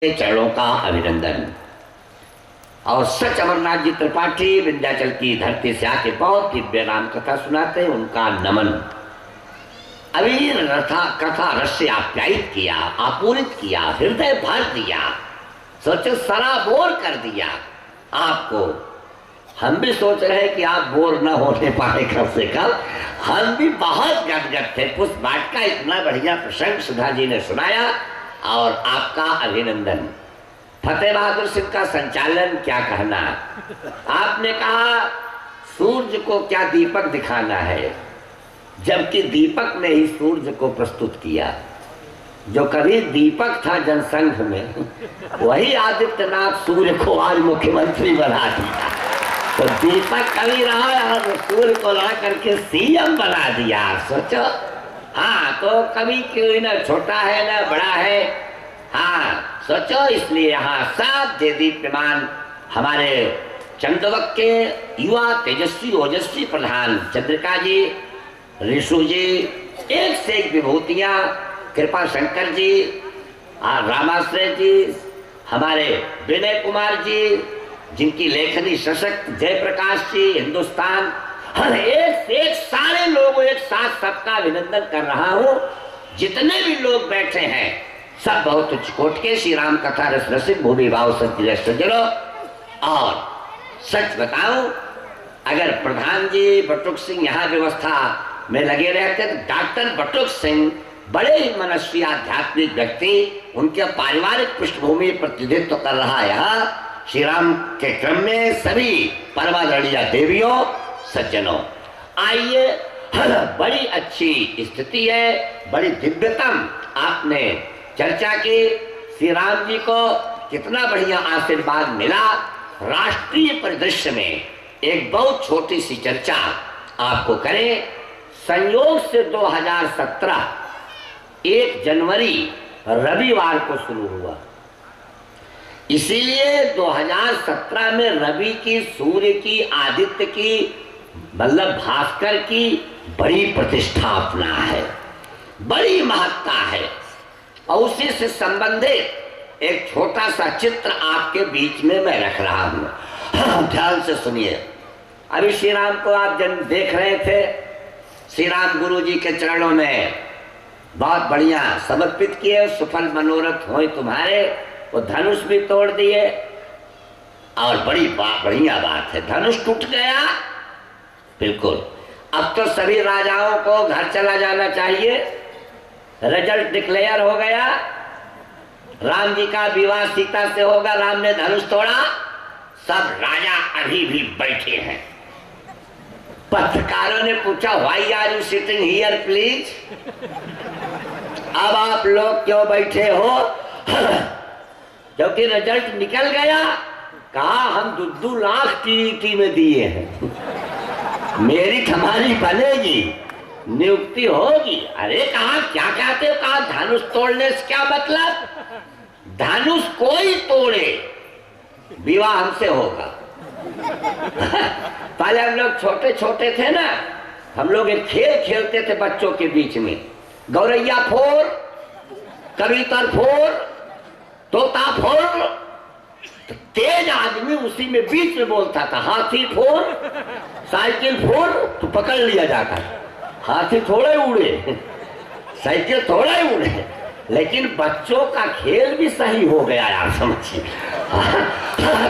के चरणों का अभिनंदन। और सच अमरनाथ जी त्रिपाठी विंध्याचल की धरती से आके बहुत दिव्य राम कथा सुनाते हैं, उनका नमन। अभी कथा रस से आप्यायित किया, आपूरित किया, हृदय भर दिया, सोचो सराबोर कर दिया आपको। हम भी सोच रहे हैं कि आप बोर न होने पाए कम से कम। हम भी बहुत गदगद थे। पुष्प पाठ का इतना बढ़िया प्रसंग सुधा जी ने सुनाया और आपका अभिनंदन। फतेह बहादुर सिंह का संचालन क्या कहना। आपने कहा सूर्य को क्या दीपक दिखाना है, जबकि दीपक ने ही सूर्य को प्रस्तुत किया। जो कभी दीपक था जनसंघ में, वही आदित्यनाथ सूर्य को आज मुख्यमंत्री बना दिया। तो दीपक कभी रहा और सूर्य को ला करके सीएम बना दिया। सोचो। हाँ, तो कभी कोई ना छोटा है ना बड़ा है। हाँ सोचो, इसलिए यहाँ सब दीप्यमान हमारे चंद्रवक के युवा तेजस्वी ओजस्वी प्रधान चंद्रिका जी, ऋषु जी, एक से एक विभूतियाँ, कृपा शंकर जी, रामाश्रय जी, हमारे विनय कुमार जी, जिनकी लेखनी सशक्त, जयप्रकाश जी, हिंदुस्तान, हर एक से एक सारे लोगों एक साथ सबका अभिनंदन कर रहा हूँ। जितने भी लोग बैठे हैं सब बहुत उच्च कोट के श्री राम कथा रस रसिक भूमि भाव सज्जनों। और सच बताऊं, अगर प्रधान जी बटुक सिंह यहाँ व्यवस्था में लगे रहते तो डॉक्टर बटुक सिंह बड़े ही मनस्वी आध्यात्मिक व्यक्ति, उनके पारिवारिक पृष्ठभूमि प्रतिनिधित्व कर रहा है श्री राम के क्रम में सभी परमादरणीय देवियों सज्जनों। आइए, बड़ी अच्छी स्थिति है, बड़ी दिव्यतम आपने चर्चा की। श्री राम जी को कितना बढ़िया आशीर्वाद मिला। राष्ट्रीय परिदृश्य में एक बहुत छोटी सी चर्चा आपको करें। संयोग से 2017 1 जनवरी रविवार को शुरू हुआ, इसीलिए 2017 में रवि की, सूर्य की, आदित्य की, मतलब भास्कर की बड़ी प्रतिष्ठापना है, बड़ी महत्ता है। और उसी से संबंधित एक छोटा सा चित्र आपके बीच में मैं रख रहा हूं। ध्यान से सुनिए। अभी श्री राम को आप जन देख रहे थे, श्री राम गुरु जी के चरणों में बहुत बढ़िया समर्पित किए। सुफल मनोरथ होए तुम्हारे, वो धनुष भी तोड़ दिए। और बड़ी बढ़िया बात है, धनुष टूट गया। बिल्कुल, अब तो सभी राजाओं को घर चला जाना चाहिए। रिजल्ट डिक्लेयर हो गया, राम जी का विवाह सीता से होगा। राम ने धनुष तोड़ा, सब राजा अभी भी बैठे हैं। पत्रकारों ने पूछा, why are you sitting here please, अब आप लोग क्यों बैठे हो? क्योंकि रिजल्ट निकल गया। कहा हम 2 लाख टीईटी में दिए हैं, मेरिट हमारी बनेगी, नियुक्ति होगी। अरे कहा क्या कहते हो? कहा धनुष तोड़ने से क्या मतलब, धनुष कोई तोड़े विवाह हमसे होगा। पहले हम लोग छोटे छोटे थे ना, हम लोग एक खेल खेलते थे बच्चों के बीच में, गौरैया फोड़, कबूतर फोड़, तोता फोड़। तो तेज आदमी उसी में बीच में बोलता था, हाथी फोड़, साइकिल फोड़, तो पकड़ लिया जाता। हाथी थोड़े उड़े, साइकिल थोड़े उड़े, लेकिन बच्चों का खेल भी सही हो गया यार, समझिए।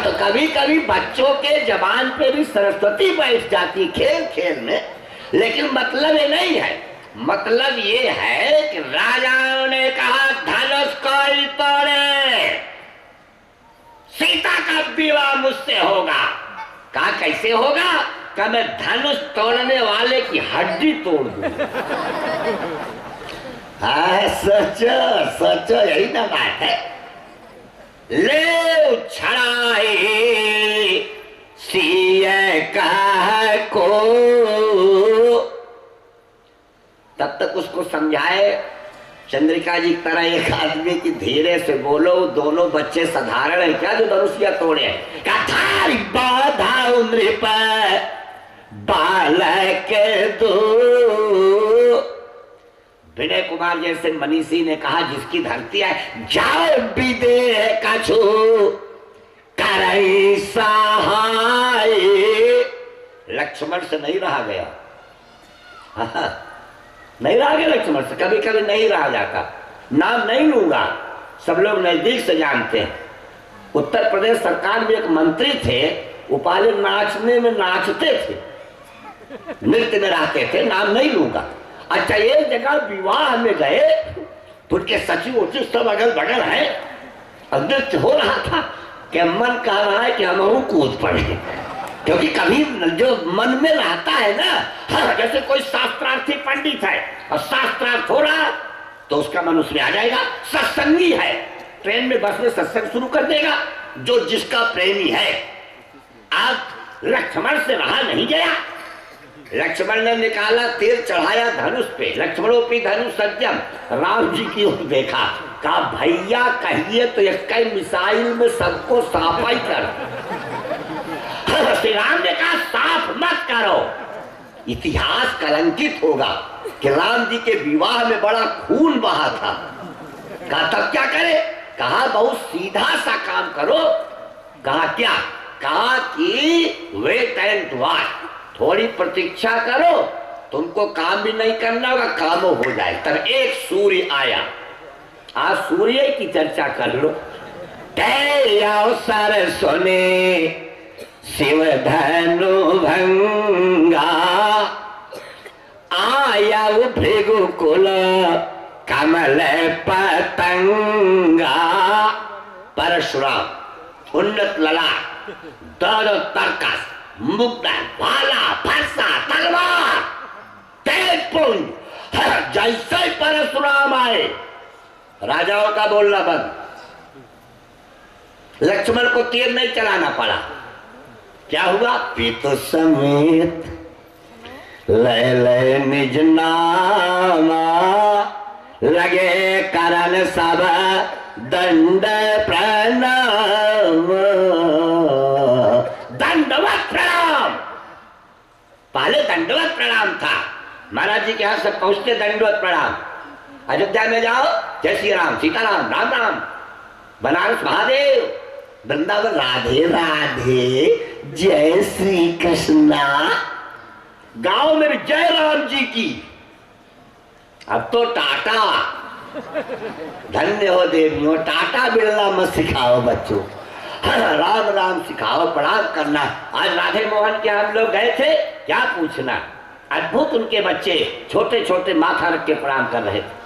तो कभी कभी बच्चों के जबान पे भी सरस्वती बैठ जाती खेल खेल में। लेकिन मतलब ये नहीं है, मतलब ये है कि राजाओं ने कहा धनुष कोई तोड़े, सीता का विवाह मुझसे होगा। कहा कैसे होगा? कहा मैं धनुष तोड़ने वाले की हड्डी तोड़ दूंगा। सोचो सोचो, यही ना बात है। ले छड़ाई सीए कह को, तब तक उसको समझाए चंद्रिका जी की तरह एक आदमी की धीरे से बोलो, दोनों बच्चे साधारण है क्या जो धनुषिया तोड़े? कथारी बाधा उम्र पर बालक दो, विनय कुमार जैसे मनीषी ने कहा जिसकी धरती है जाओ विदेह कछु करई सहाय। लक्ष्मण से नहीं रहा गया, नहीं रहा गया लक्ष्मण से, कभी कभी नहीं रहा जाता। नाम नहीं लूंगा, सब लोग नजदीक से जानते हैं। उत्तर प्रदेश सरकार में एक मंत्री थे, वो पहले नाचने में नाचते थे, नृत्य में रहते थे, नाम नहीं लूंगा। अच्छा, एक जगह विवाह में गए तो उनके सचिव उचिव सब अगल बगल है और नृत्य हो रहा था कि मन कह रहा है कि हम कूद पड़े, क्योंकि कभी जो मन में रहता है ना, हाँ, जैसे कोई शास्त्रार्थी पंडित है और शास्त्रार्थ हो रहा तो उसका मन उसमें आ जाएगा। सत्संगी है, ट्रेन में बस में सत्संग शुरू कर देगा, जो जिसका प्रेमी है। आप लक्ष्मण से रहा नहीं गया, लक्ष्मण ने निकाला तीर, चढ़ाया धनुष पे, लक्ष्मणोपि धनुष सज्जम, राम जी की ओर देखा, कहा भैया कहिए तो एक मिसाइल में सबको साफा ही कर। श्री राम ने कहा साफ मत करो, इतिहास कलंकित होगा कि राम जी के विवाह में बड़ा खून बहा था। कहा तब क्या करे? कहा बहुत सीधा सा काम करो। कहा क्या? कहा कि वेट एंड वॉच, थोड़ी प्रतीक्षा करो, तुमको काम भी नहीं करना होगा, काम हो जाए। तब एक सूर्य आया, आज सूर्य की चर्चा कर लो। अवसर सोने शिव धनु भंगा, आया भृगुकुल कमल पतंगा। परशुराम उन्नत लला, दौड़ तर्कस, मुक्ता, भाला, फरसा, तलवार, तेज पुंज, जैसे ही परशुराम आए राजाओं का बोलना बंद। लक्ष्मण को तीर नहीं चलाना पड़ा। क्या हुआ? पितु समेत लय लय निज नामा, लगे करन सब दंड प्रणाम। दंडवत प्रणाम, पहले दंडवत प्रणाम था, महाराज जी के यहाँ सब पहुंचते दंडवत प्रणाम। अयोध्या में जाओ जय श्री राम, सीताराम, राम राम, बनारस महादेव, वृंदावन राधे राधे, जय श्री कृष्णा। गांव में भी जय राम जी की। अब तो टाटा, धन्य हो देवियों, टाटा बिरला मत सिखाओ बच्चों, राम राम सिखाओ, प्रणाम करना। आज राधे मोहन के हम लोग गए थे, क्या पूछना, अद्भुत उनके बच्चे छोटे छोटे माथा रख के प्रणाम कर रहे थे।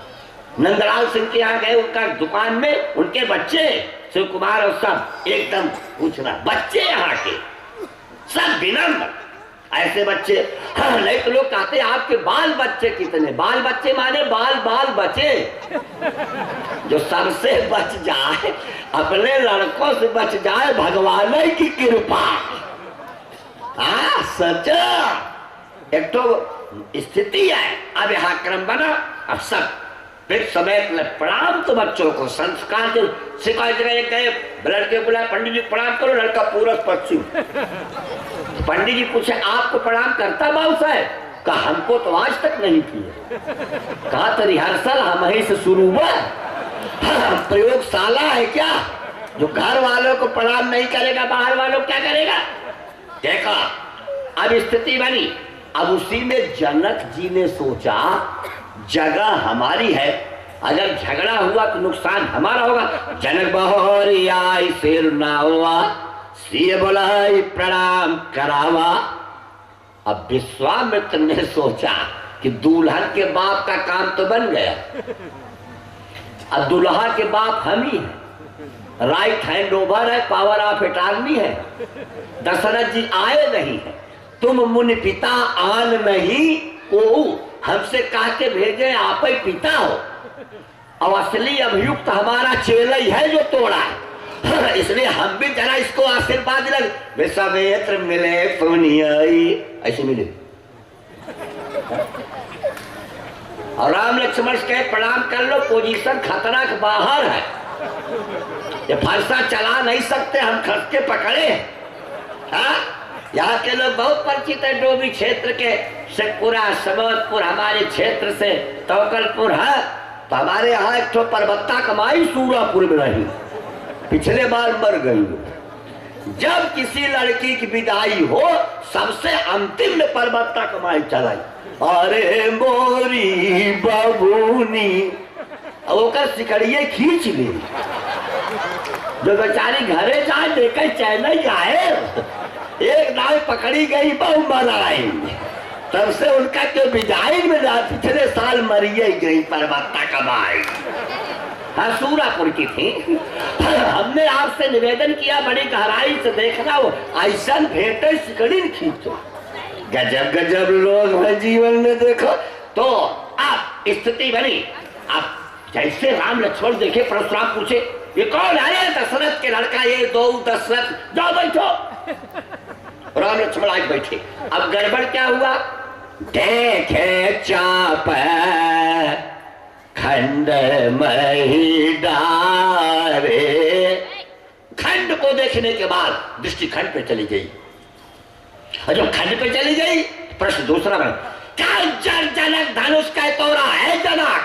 नंदलाल सिंह के यहाँ गए, उनका दुकान में उनके बच्चे शिव कुमार और सब एकदम पूछना, बच्चे यहाँ के सब विनम्र, ऐसे बच्चे। हाँ, नहीं तो लोग कहते आपके बाल बच्चे कितने, बाल बच्चे माने बाल बाल बचे, जो सबसे बच जाए, अपने लड़कों से बच जाए, भगवान की कृपा। हाँ सच, एक तो स्थिति है। अब यहाँ क्रम बना, अब सब फिर समय प्रणाम तो बच्चों को संस्कार जो सिखाए गए। लड़के बुलाए, पंडित जी प्रणाम करो, लड़का पूरा पश्चिम। पंडित जी पूछे आपको प्रणाम करता बाबू साहब? कहा हमको तो आज तक नहीं किया। कहा तो रिहर्सल हम ही से शुरू हुआ, प्रयोगशाला है क्या? जो घर वालों को प्रणाम नहीं करेगा, बाहर वालों क्या करेगा? देखा अब स्थिति बनी। अब उसी में जनक जी ने सोचा जगह हमारी है, अगर झगड़ा हुआ तो नुकसान हमारा होगा। जनक बहोरी आई शेर ना हुआ, सिय बोलाई प्रणाम करावा। अब विश्वामित्र ने सोचा कि दुल्हन के बाप का काम तो बन गया, अब दुल्हा के बाप हम ही हैं, राइट हैंड ओवर है, पावर ऑफ अटॉर्नी है। दशरथ जी आए नहीं है, तुम मुनि पिता आन नहीं ओ, हमसे कह के भेजे आप ही पिता हो, और असली अभियुक्त हमारा चेला ही है जो तोड़ा है। इसलिए हम भी जरा इसको आशीर्वाद लग, विश्वामित्र मिले पुनियाई, ऐसे मिले। और राम लक्ष्मण के प्रणाम कर लो, पोजीशन खतरा के बाहर है, ये फरसा चला नहीं सकते, हम खस के पकड़े। हाँ यहाँ के लोग बहुत परिचित है डोभी क्षेत्र के, शेखपुरा, समोदपुर, हमारे क्षेत्र से तोकलपुर है। तो हमारे यहाँ एक तो परबत्ता कमाई सूरापुर में रही, पिछले बार मर गई। जब किसी लड़की की विदाई हो सबसे अंतिम में परबत्ता कमाई चलाई, अरे मोरी बबूनी, ओकर सिकड़िए खींच ली, जो बेचारी घरे जाए देखे चैन आए, एक नाव पकड़ी गई बहु मराई। तब से उनका जो विदाई में पिछले साल मरिए गई परबत्ता कमाई। हाँ, सूरापुर की थी। हमने आपसे निवेदन किया बड़ी गहराई से देखना, वो ऐसा भेटे सिकड़ी खींचो। गजब गजब लोग हैं जीवन में, देखो। तो आप स्थिति बनी, आप जैसे राम लक्ष्मण देखे, परशुराम पूछे ये कौन है? दशरथ के लड़का ये दो दशरथ, जाओ बैठो। राम लक्ष्मण आज बैठे। अब गड़बड़ क्या हुआ? देखे चाप खंड मही डारे, खंड को देखने के बाद दृष्टि खंड पे चली गई। और जब खंड पे चली गई, प्रश्न दूसरा बना, क्या जनक धनुष का तोड़ा है? जनक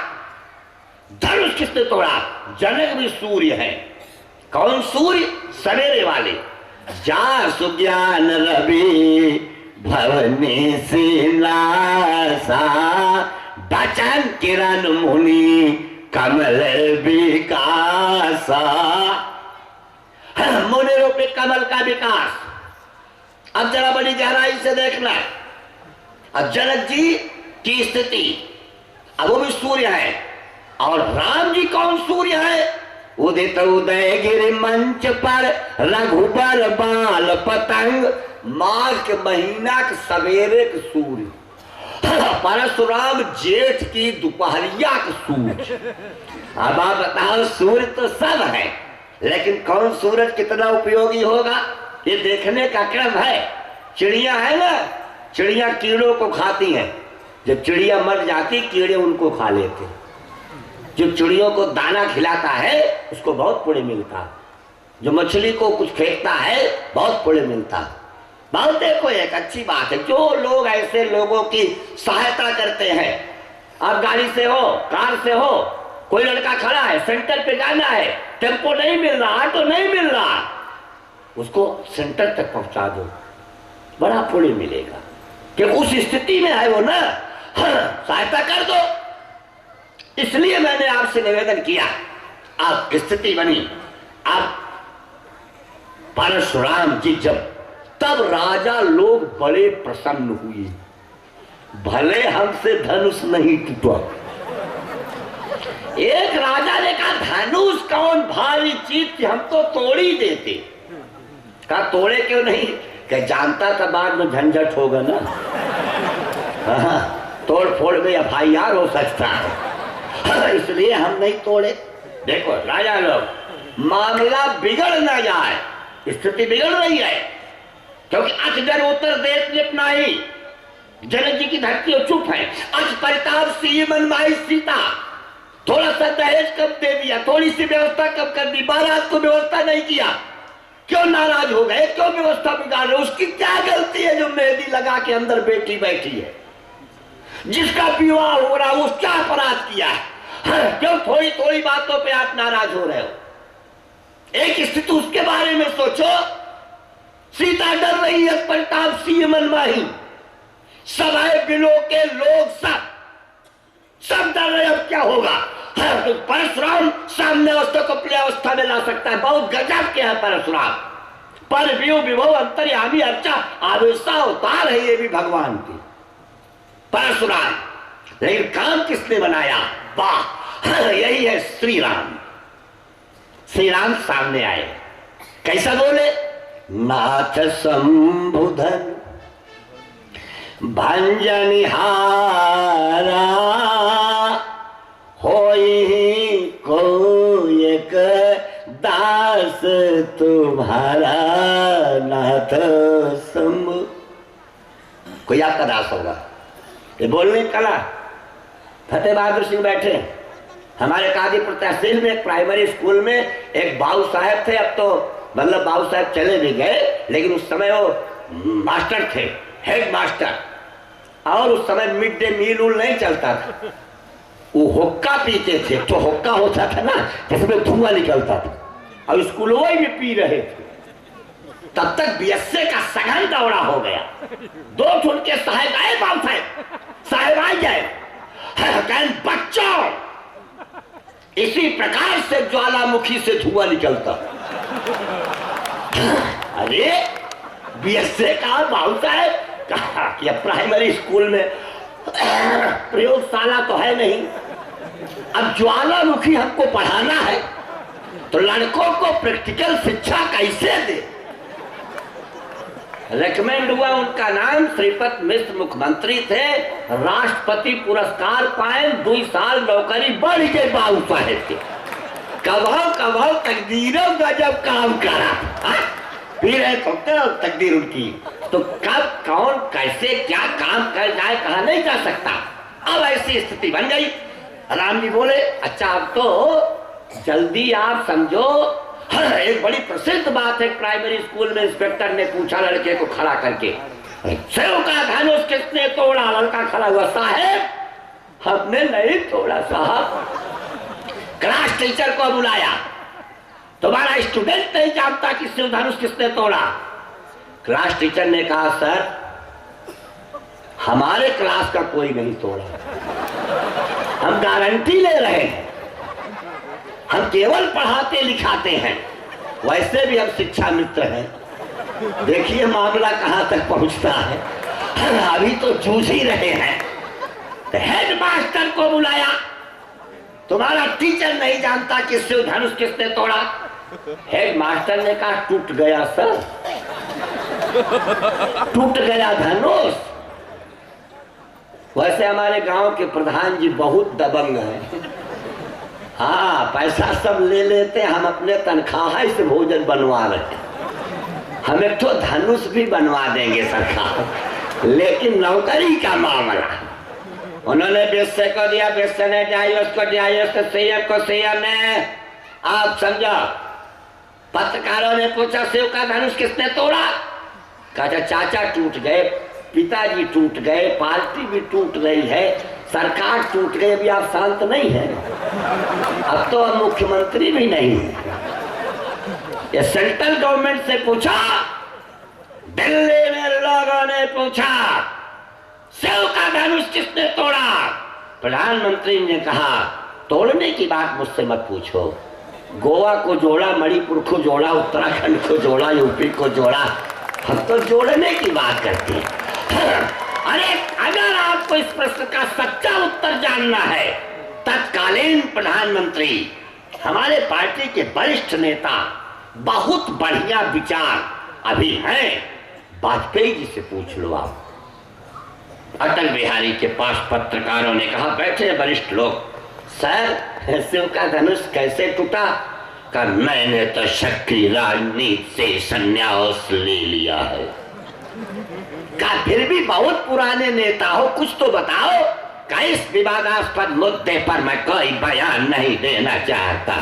धनुष किसने तोड़ा? जनक भी सूर्य है। कौन सूर्य? सवेरे वाले। जा सुज्ञान रवि भवनी सिनासा, बचन किरण मुनि कमल विकासा। मुनि रूपी कमल का विकास। अब जरा बड़ी गहराई से देखना। अब जनक जी की स्थिति, अब वो भी सूर्य है। और राम जी कौन सूर्य है? उदित उदय गिरि मंच पर रघुबर बाल पतंग, माघ के महीना के सवेरे के सूर्य। परशुराम जेठ की दोपहरिया के सूर्य। अब आप बताओ, सूर्य तो सब है, लेकिन कौन सूरज कितना उपयोगी होगा ये देखने का क्रम है। चिड़िया है ना, चिड़िया कीड़ों को खाती हैं। जब चिड़िया मर जाती, कीड़े उनको खा लेते। जो चिड़ियों को दाना खिलाता है उसको बहुत पुण्य मिलता। जो मछली को कुछ फेंकता है बहुत पुण्य मिलता। बहुत देखो, एक अच्छी बात है, जो लोग ऐसे लोगों की सहायता करते हैं। आप गाड़ी से हो, कार से हो, कोई लड़का खड़ा है, सेंटर पे जाना है, टेम्पो नहीं मिल रहा, ऑटो नहीं मिल रहा, उसको सेंटर तक पहुंचा दो, बड़ा पुण्य मिलेगा। कि उस स्थिति में है वो ना, सहायता कर दो। इसलिए मैंने आपसे निवेदन किया। आप स्थिति बनी। अब परशुराम जी जब, तब राजा लोग बड़े प्रसन्न हुए। भले हमसे धनुष नहीं टूटा। एक राजा ने कहा, धनुष कौन भारी चीज थी, हम तो तोड़ ही देते। कहा तोड़े क्यों नहीं? क्या जानता था बाद में झंझट होगा ना। तोड़ फोड़ में FIR हो सकता है, इसलिए हम नहीं तोड़े। देखो राजा लोग, मामला बिगड़ ना जाए, स्थिति बिगड़ रही है, क्योंकि अजगर उत्तर देश में अपना ही जनक जी की धरती और चुप है। अज परिताप सी मनमाई सीता, थोड़ा सा दहेज कब दे दिया, थोड़ी सी व्यवस्था कब कर दी, बारात को व्यवस्था नहीं किया, क्यों नाराज हो गए, क्यों व्यवस्था बिगाड़ रहे? उसकी क्या गलती है जो मेहंदी लगा के अंदर बेटी बैठी है? जिसका विवाह हो रहा है उसका अपराध किया है। क्यों थोड़ी थोड़ी बातों पे आप नाराज हो रहे हो? एक स्थिति उसके बारे में सोचो। सीता डर रही है, परिताप सी मनमाही, सभाए बिलो के लोग सब डर रहे। अब क्या होगा? तो परशुराम सामने अवस्था को प्रिय अवस्था में ला सकता है। बहुत गजब के है परशुराम। पर विभव अंतर्यामी अर्चा आवेशा अवतार है ये भी भगवान की परशुराम। लेकिन काम किसने बनाया? वाह, यही है श्री राम। श्री राम सामने आए, कैसा बोले? नाथ संबुधन भंजनिहारा, होई को एक दास तुम्हारा, नाथ शंभु। कोई आपका दास होगा। ये बोलने कला। फतेह बहादुर सिंह बैठे हमारे कादीपुर तहसील में, एक प्राइमरी स्कूल में एक बाबू साहब थे। अब तो मतलब बाबू साहब चले भी गए, लेकिन उस समय वो मास्टर थे, हेड मास्टर, और उस समय मिड डे मील नहीं चलता था, वो हुक्का पीते थे। तो हुक्का होता था ना जिसमें धुआं निकलता था, और स्कूलों में पी रहे थे। तब तक बीएसए का सघन दौड़ा हो गया। 2 ठुन के साहेब आए, बाबू साहेब आ जाए, बच्चों इसी प्रकार से ज्वालामुखी से धुआं निकलता। अरे बीएसए का बाबू साहेब कहा कि प्राइमरी स्कूल में प्रयोगशाला तो है नहीं, अब ज्वालामुखी हमको पढ़ाना है तो लड़कों को प्रैक्टिकल शिक्षा कैसे दे। रेकमेंड हुआ, उनका नाम श्रीपत मिश्र मुख्यमंत्री थे, राष्ट्रपति पुरस्कार पाए, 2 साल नौकरी बढ़ गई बाबू साहेब के। कभाव तकदीरों का जब काम करा, फिर है तो तकदीर उनकी, तो कब कौन कैसे क्या काम कर जाए कहा नहीं जा सकता। अब ऐसी स्थिति बन गई। राम जी बोले, अच्छा अब तो जल्दी आप समझो। एक बड़ी प्रसिद्ध बात है, प्राइमरी स्कूल में इंस्पेक्टर ने पूछा लड़के को खड़ा करके, सेव का धनुष किसने तोड़ा? लड़का खड़ा हुआ, साहब हमने नहीं तोड़ा साहब। क्लास टीचर को बुलाया, तुम्हारा स्टूडेंट नहीं जानता कि शिव धनुष किसने तोड़ा? क्लास टीचर ने कहा, सर हमारे क्लास का कोई नहीं तोड़ा, हम गारंटी ले रहे हैं, हम केवल पढ़ाते लिखाते हैं, वैसे भी हम शिक्षा मित्र हैं। देखिए मामला कहां तक पहुंचता है, अभी तो जूझ ही रहे हैं। तो हेड मास्टर को बुलाया, तुम्हारा टीचर नहीं जानता कि शिव धनुष किसने तोड़ा? हेड मास्टर ने कहा, टूट गया सर, टूट गया धनुष। वैसे हमारे गांव के प्रधान जी बहुत दबंग हैं, हाँ पैसा सब ले लेते, हम अपने तनख्वाह से भोजन बनवा रहे हैं, हमें तो धनुष भी बनवा देंगे सरकार, लेकिन नौकरी का मामला उन्होंने बीएसए को दिया, बीएसए ने DIOS को DIOS को CM को CM ने। आप समझो, पत्रकारों ने पूछा शिव का धनुष किसने तोड़ा? कहा चाचा टूट गए, पिताजी टूट गए, पार्टी भी टूट गई है, सरकार टूट गई, अभी आप शांत नहीं है, अब तो अब मुख्यमंत्री भी नहीं है। ये सेंट्रल गवर्नमेंट से पूछा, दिल्ली में लोगों ने पूछा शिव का धनुष किसने तोड़ा? प्रधानमंत्री ने कहा, तोड़ने की बात मुझसे मत पूछो, गोवा को जोड़ा, मणिपुर को जोड़ा, उत्तराखंड को जोड़ा, यूपी को जोड़ा, हम तो जोड़ने की बात करते हैं। अरे अगर आपको इस प्रश्न का सच्चा उत्तर जानना है, तत्कालीन प्रधानमंत्री हमारे पार्टी के वरिष्ठ नेता, बहुत बढ़िया विचार अभी हैं, वाजपेयी जी से पूछ लो आप। अटल बिहारी के पास पत्रकारों ने कहा, बैठे वरिष्ठ लोग, सर शिव का धनुष कैसे टूटा? का मैंने तो सक्रिय राजनीति से संन्यास ले लिया है। का फिर भी बहुत पुराने नेता हो, कुछ तो बताओ। का इस विवादास्पद मुद्दे पर मैं कोई बयान नहीं देना चाहता,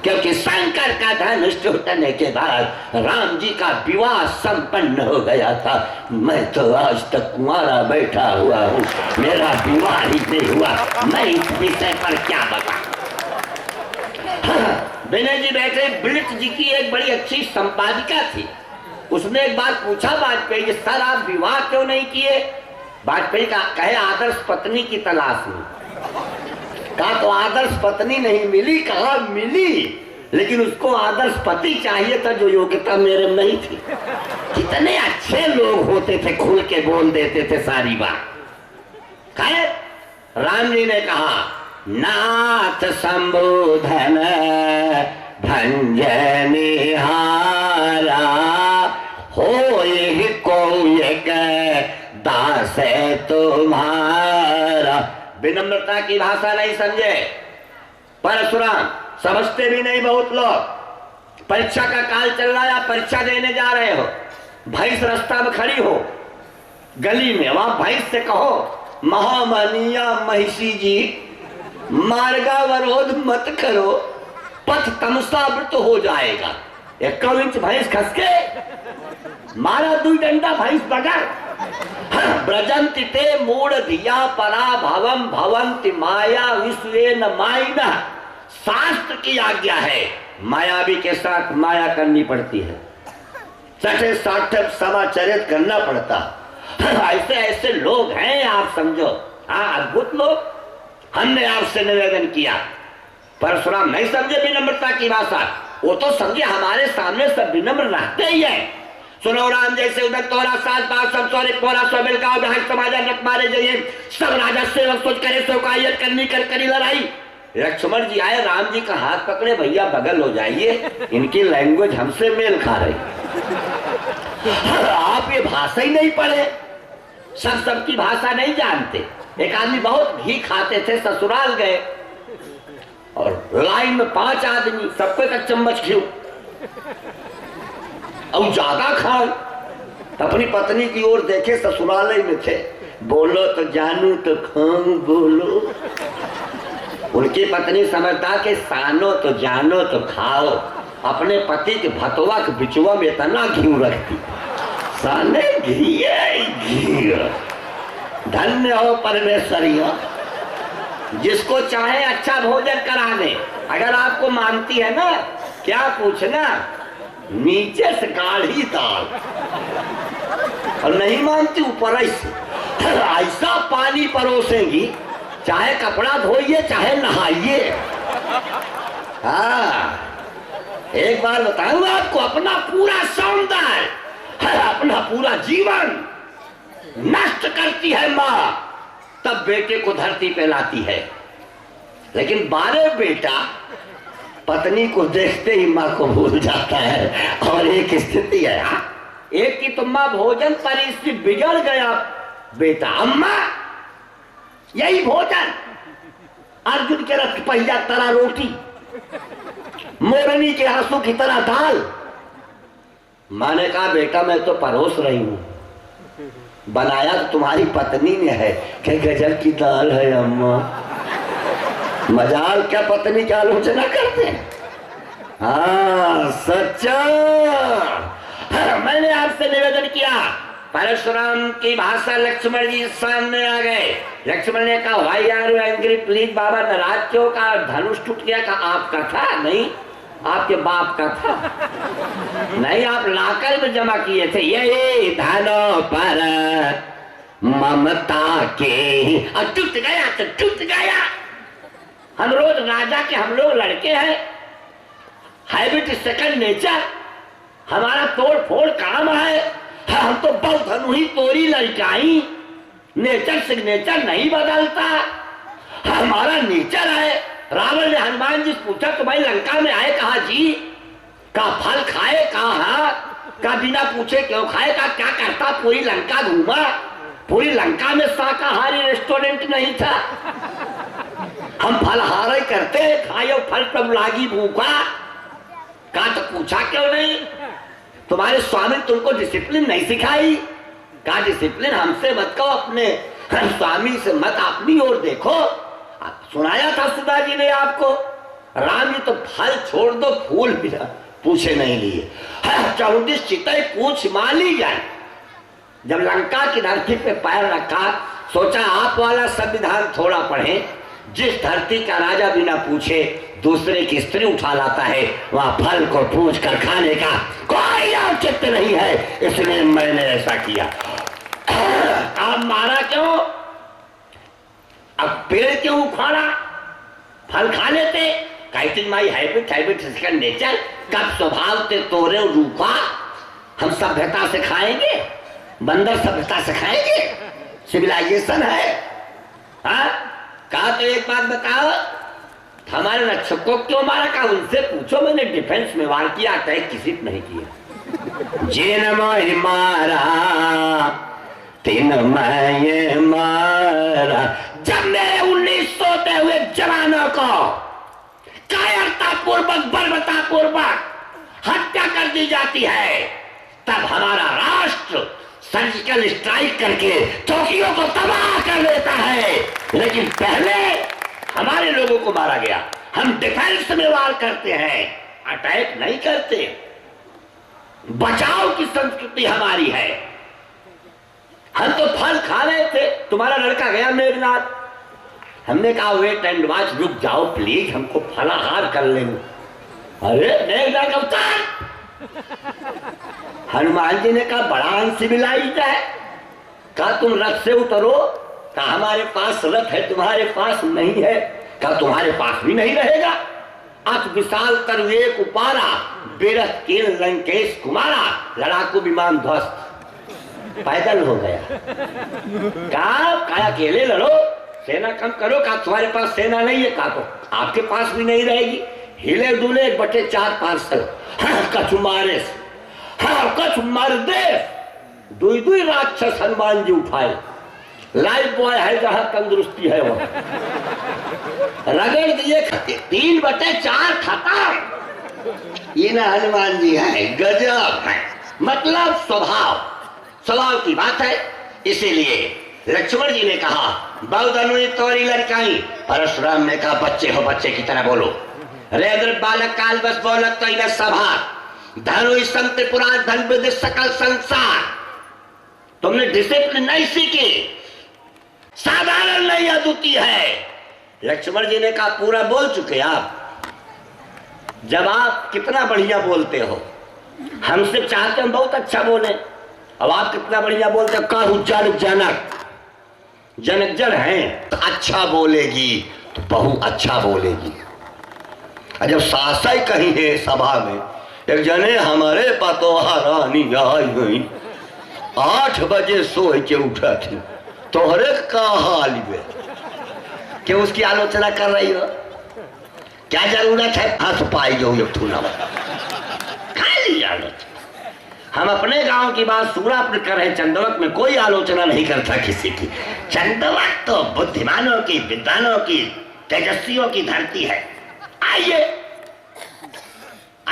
क्योंकि शंकर का धनुष टूटने के बाद राम जी का विवाह संपन्न हो गया था। मैं तो आज तक कुंवारा बैठा हुआ हूँ, मेरा विवाह ही नहीं हुआ, मैं इस विषय पर क्या बताऊं। विनय जी बैठे, बिरट जी की एक बड़ी अच्छी संपादिका थी, उसने एक बात पूछा वाजपेयी जी, सर आप विवाह क्यों नहीं किए? वाजपेयी का कहे, आदर्श पत्नी की तलाश में। कहा तो आदर्श पत्नी नहीं मिली? कहा मिली, लेकिन उसको आदर्श पति चाहिए था जो योग्यता मेरे में नहीं थी। कितने अच्छे लोग होते थे, खुल के बोल देते थे सारी बात। कहे राम जी ने कहा, नाथ संबोधन भंजन निहारा, हो को एक दास तुम्हारा। विनम्रता की भाषा नहीं समझे, परशुराम समझते भी नहीं बहुत लोग। परीक्षा का काल चल रहा है, आप परीक्षा देने जा रहे हो, भैंस रास्ता में खड़ी हो गली में, वहां भैंस से कहो, महामानिया महिषी जी मार्गावरोध मत करो, पथ तमसावृत हो जाएगा। 1 इंच भैंस खसके मारा 2 डंडा भैंस बगर ब्रजंति ते मूढ़ धिया परा भवम भवंति माया विश्वे न माइना। शास्त्र की आज्ञा है मायावी के साथ माया करनी पड़ती है, सठे साठे समाचरित करना पड़ता। ऐसे ऐसे लोग हैं आप समझो, हाँ अद्भुत लोग। हमने आपसे निवेदन किया, परशुराम नहीं समझे विनम्रता की भाषा, वो तो समझे हमारे सामने सब विनम्र रहते ही है। सुनो राम जैसे उधर तोरा सात बात सब सोरे पोरा सो मिल गाँव जहाँ समाजा नट मारे जाइए सब राजा सेवक सोच करे सो का आयत करनी कर करी लड़ाई। लक्ष्मण जी आए, राम जी का हाथ पकड़े, भैया बगल हो जाइए, इनकी लैंग्वेज हमसे मेल खा रही। आप ये भाषा ही नहीं पढ़े, सब सबकी भाषा नहीं जानते। एक आदमी बहुत घी खाते थे, ससुराल गए और लाइन में 5 आदमी, सबको एक चम्मच घी और ज्यादा खाए। अपनी पत्नी की ओर देखे, ससुरालय में थे, बोलो तो जानू तो खाऊं बोलो। उनकी पत्नी समझता कि सानो तो जानो तो खाओ, अपने पति के भतवा के बिचुआ में इतना घी रखती, साने घी घी। धन्य हो परमेश्वरिया, जिसको चाहे अच्छा भोजन कराने। अगर आपको मानती है ना, क्या पूछना, नीचे से गाढ़ी दाल, और नहीं मानती ऊपर से ऐसा पानी परोसेंगी, चाहे कपड़ा धोइए चाहे नहाइए। हाँ, एक बार बताऊं आपको, अपना पूरा सौंदर्य, अपना पूरा जीवन नष्ट करती है माँ, तब बेटे को धरती पे लाती है। लेकिन 12 बेटा पत्नी को देखते ही माँ को भूल जाता है। और एक स्थिति है, एक की तो माँ भोजन परिस्थिति बिगड़ गया, बेटा अम्मा यही भोजन, अर्जुन के रथ पहिया तरह रोटी, मोरनी के आंसू की तरह दाल। माँ ने कहा बेटा मैं तो परोस रही हूं, बनाया तो तुम्हारी पत्नी ने है। क्या गजब की दाल है अम्मा। मजाल क्या पत्नी की आलोचना करते हैं। हाँ सच्चा, मैंने आपसे निवेदन किया। परशुराम की भाषा लक्ष्मण जी सामने आ गए। लक्ष्मण ने कहा भाई यार एंग्री प्लीज, बाबा नाराज क्यों? का धनुष टूट गया? का आपका था? नहीं, आपके बाप का था। नहीं, आप लाकर में जमा किए थे। ये धनो पर ममता के, और टूट गया तो टूट गया। हम रोज राजा के हम लोग लड़के हैं, हैबिट सेकंड नेचर, हमारा तोड़ फोड़ काम है। हम तो बहुत धनु ही तोड़ी लड़काई, नेचर सिग्नेचर नहीं बदलता, हमारा नेचर है। रावण ने हनुमान जी पूछा तो भाई लंका में आए कहा जी, का फल खाए कहा, का बिना पूछे क्यों खाए, का क्या करता, पूरी लंका घूमा, पूरी लंका में शाकाहारी रेस्टोरेंट नहीं था। हम फलहार करते, खाए फल तब लागी भूखा, का तो पूछा क्यों नहीं? तुम्हारे स्वामी तुमको डिसिप्लिन नहीं सिखाई? का डिसिप्लिन हमसे मत कहो, अपने स्वामी से मत, अपनी ओर देखो। सुनाया था सुधा जी ने आपको, राम जी तो फल छोड़ दो फूल भी पूछे नहीं लिए। 14 चितई पूछ माली जाए। जब लंका की धरती पे पैर रखा, सोचा आप वाला संविधान थोड़ा पढ़े, जिस धरती का राजा बिना पूछे दूसरे की स्त्री उठा लाता है, वहां फल को पूछ कर खाने का कोई औचित्य नहीं है, इसलिए मैंने ऐसा किया। आप मारा क्यों? अब पेड़ क्यों उखाड़ा? फल खा लेते। कहती माई हैबिट इसका नेचर, कब स्वभाव ते तोरे रूपा। हम सभ्यता से खाएंगे, बंदर सभ्यता से खाएंगे, सिविलाइजेशन है। हाँ, कहा तो एक बात बताओ, हमारे रक्षक को क्यों मारा? कहा उनसे पूछो, मैंने डिफेंस में वार किया, अटैक किसी ने नहीं किया। जिन मोहि मारा तीन मैं मारा। जब मेरे 19 सोते हुए जवानों को कायरता पूर्वक बर्बरता पूर्वक हत्या कर दी जाती है, तब हमारा राष्ट्र सर्जिकल स्ट्राइक करके चौकियों को तबाह कर देता है। लेकिन पहले हमारे लोगों को मारा गया। हम डिफेंस में वार करते हैं, अटैक नहीं करते। बचाव की संस्कृति हमारी है। हम तो फल खा रहे थे, तुम्हारा लड़का गया मेघनाथ, हमने कहा वेट एंड वॉच, रुक जाओ प्लीज, हमको फलाहार कर लेंगे। अरे मेघनाथ अवतार, हनुमान जी ने कहा बड़ा अनसिविलाइज्ड है, कहा तुम रथ से उतरो, कहा हमारे पास रथ है तुम्हारे पास नहीं है, कहा तुम्हारे पास भी नहीं रहेगा। अत विशाल तरु एक उपारा, बेरथ के लंकेश कुमारा, लड़ाकू विमान ध्वस्त, पैदल हो गया। कहा अकेले लड़ो, सेना कम करो, कहा तुम्हारे पास सेना नहीं है, कहा तो आपके पास भी नहीं रहेगी। हिले डुले 1/4 पार्सल, कछु मारे, कछु मर दे, दुई राक्षस हनुमान जी उठाए। लाइफ बॉय है जहां तंदुरुस्ती है वहां, रगड़ दिए, 3/4 खत्म। ये ना हनुमान जी है, गजब है, मतलब स्वभाव की बात है। इसीलिए लक्ष्मण जी ने कहा बहुधनुई तोरी लड़काई, परशुराम ने कहा बच्चे हो बच्चे की तरह बोलो। रेद्र बालक काल बस बोलक तो इधर सभा, धनुई संत पुराण धन विद सकल संसार। तुमने डिसिप्लिन नहीं सीखी, साधारण नहीं अद्वितीय है। लक्ष्मण जी ने कहा पूरा बोल चुके आप, जब आप कितना बढ़िया बोलते हो, हम सिर्फ चाहते हैं बहुत अच्छा बोले, अब आप कितना बढ़िया बोलते हो। कहूं जनक जन है तो अच्छा बोलेगी तो बहुत अच्छा बोलेगी। जब सासाई कही है सभा में, एक जने हमारे पतोहा रानी आई गई, 8 बजे सो के उठा थी, तोहरे का हाल में क्यों उसकी आलोचना कर रही हो, क्या जरूरत है। हाथ पाई जो खाली आलोचना। हम अपने गांव की बात सूरापुर कर रहे, चंदवक में कोई आलोचना नहीं करता किसी की। चंदवक तो बुद्धिमानों की, विद्वानों की, तेजस्वियों की धरती है। आइए,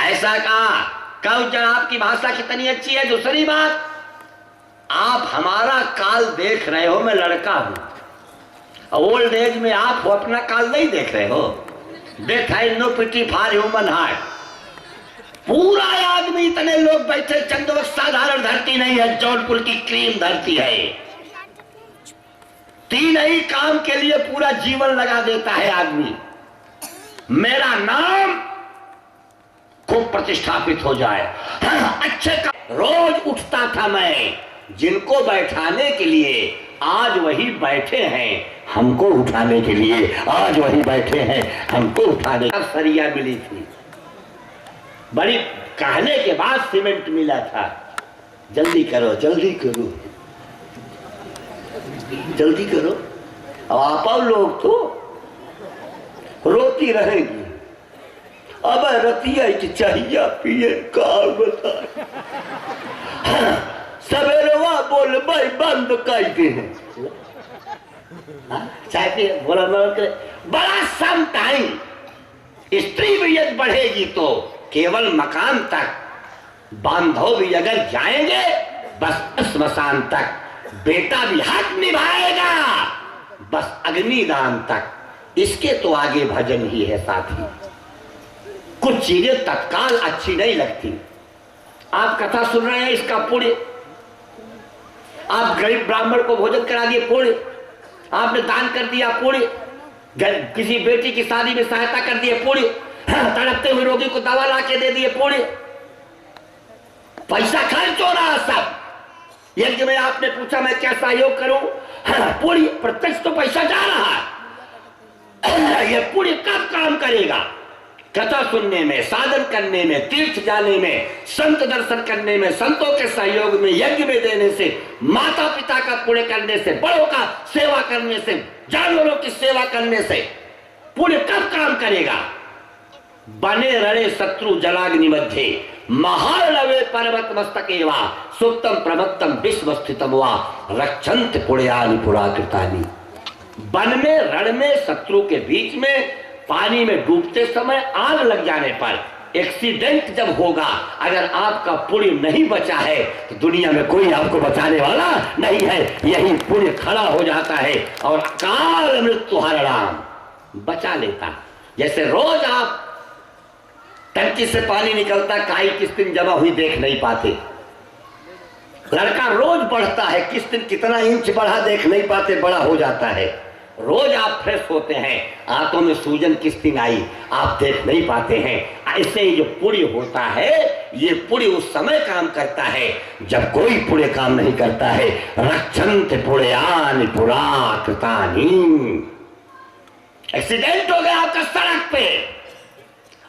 ऐसा कहा कहो जरा आपकी भाषा कितनी अच्छी है। दूसरी बात, आप हमारा काल देख रहे हो, मैं लड़का हूं, ओल्ड एज में आप हो, अपना काल नहीं देख रहे हो। डेथ है no pity for human heart. पूरा आदमी, इतने लोग बैठे, चंदवक साधारण धरती नहीं है, जौनपुर की क्रीम धरती है। 3 ही काम के लिए पूरा जीवन लगा देता है आदमी, मेरा नाम खूब प्रतिष्ठापित हो जाए, अच्छे का। रोज उठता था मैं, जिनको बैठाने के लिए आज वही बैठे हैं, हमको उठाने के लिए आज वही बैठे हैं, हमको उठाने। सरिया मिली थी, बड़ी कहने के बाद सीमेंट मिला था। जल्दी करो जल्दी करो जल्दी करो। अब आप लोग तो रोती रहेगी, अब रतिया चाहिए पिए का बता। सवेरवा बोल भाई बंद कर दे, चाय पिए बोला बड़ा सम टाइम। स्त्री भी यदि बढ़ेगी तो केवल मकान तक, बांधव भी अगर जाएंगे बस स्मशान तक, बेटा भी हक निभाएगा बस अग्निदान तक। इसके तो आगे भजन ही है साथी। कुछ चीजें तत्काल अच्छी नहीं लगती। आप कथा सुन रहे हैं, इसका पुण्य, आप गरीब ब्राह्मण को भोजन करा दिए पुण्य, आपने दान कर दिया पुण्य, किसी बेटी की शादी में सहायता कर दिए पुण्य, तड़पते हुए रोगी को दवा ला के दे दिए पुण्य। पैसा खर्च हो रहा सब। यज्ञ में आपने पूछा मैं क्या सहयोग करूं, पुण्य प्रत्यक्ष तो पैसा जा रहा है। ये पुण्य कब काम करेगा? कथा सुनने में, साधन करने में, तीर्थ जाने में, संत दर्शन करने में, संतों के सहयोग में, यज्ञ में देने से, माता पिता का पुण्य करने से, बड़ों का सेवा करने से, जानवरों की सेवा करने से पुण्य कब काम करेगा? बने रणे शत्रु जलाग्नि मध्य, महालवे पर्वत मस्तके वा, सुप्तम प्रमत्तम विश्व स्थितम वा, रक्षंत पुण्यानि पुराकृतानि। वन में, रण में, शत्रु के बीच में, पानी में डूबते समय आग लग जाने पर, एक्सीडेंट जब होगा, अगर आपका पुण्य नहीं बचा है तो दुनिया में कोई आपको बचाने वाला नहीं है। यही पुण्य खड़ा हो जाता है और काल मृत्यु हरणाम बचा लेता। जैसे रोज आप टंकी से पानी निकलता, काई किस दिन जमा हुई देख नहीं पाते। लड़का रोज बढ़ता है, किस दिन कितना इंच बढ़ा देख नहीं पाते, बड़ा हो जाता है। रोज आप फ्रेश होते हैं, आंखों में सूजन किस दिन आई आप देख नहीं पाते हैं। ऐसे ही जो पुण्य होता है, ये पुण्य उस समय काम करता है जब कोई पुण्य काम नहीं करता है। रक्षंत पुण्यानि पुराकृतानि। एक्सीडेंट हो गया आपका सड़क पे,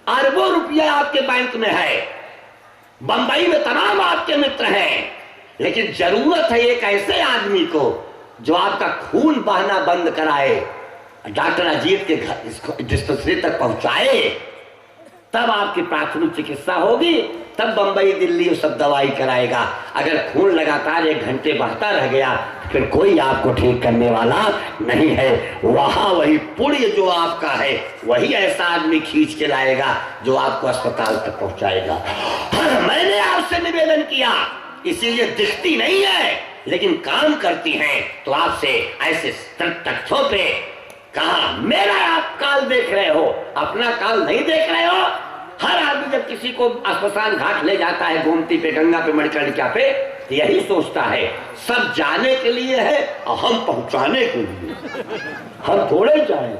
अरबों रुपया आपके बैंक में है, बंबई में तमाम आपके मित्र हैं, लेकिन जरूरत है एक ऐसे आदमी को जो आपका खून बहना बंद कराए, डॉक्टर अजीत के घर डिस्पेंसरी तक पहुंचाए, तब आपकी प्राथमिक चिकित्सा होगी, तब बंबई दिल्ली सब दवाई कराएगा। अगर खून लगातार 1 घंटे बहता रह गया फिर कोई आपको ठीक करने वाला नहीं है। वहां वही पुण्य जो आपका है वही ऐसा आदमी खींच के लाएगा जो आपको अस्पताल तक पहुंचाएगा। मैंने आपसे निवेदन किया, इसीलिए दिखती नहीं है लेकिन काम करती हैं, तो आपसे ऐसे तथ्यों पे कहा मेरा आप काल देख रहे हो, अपना काल नहीं देख रहे हो। हर आदमी जब किसी को अस्पताल घाट ले जाता है, गोमती पे, गंगा पे, मणिकर्णिका पे, तो यही सोचता है सब जाने के लिए है और हम पहुंचाने के लिए, हम थोड़े जाए।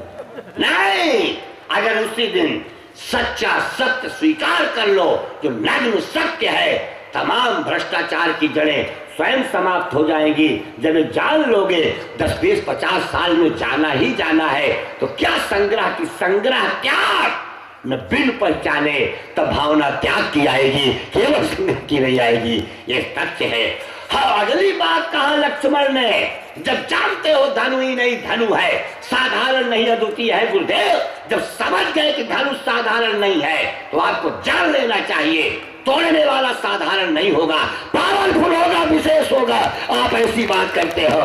नहीं, अगर उसी दिन सच्चा सत्य स्वीकार कर लो जो नग्न सत्य है, तमाम भ्रष्टाचार की जड़ें स्वयं समाप्त हो जाएंगी। जब ये जान लोगे 10, 20, 50 साल में जाना ही जाना है, तो क्या संग्रह की संग्रह त्याग न बिन पहचाने, तब भावना त्याग की आएगी, केवल संग्रह की नहीं आएगी। ये तथ्य है। हाँ, अगली बात कहा लक्ष्मण ने, जब जानते हो धनु ही नहीं धनु है, साधारण नहीं अद्वितीय है गुरुदेव, जब समझ गए कि धनु साधारण नहीं है तो आपको जान लेना चाहिए तोड़ने वाला साधारण नहीं होगा, पावरफुल होगा, विशेष होगा। आप ऐसी बात करते हो।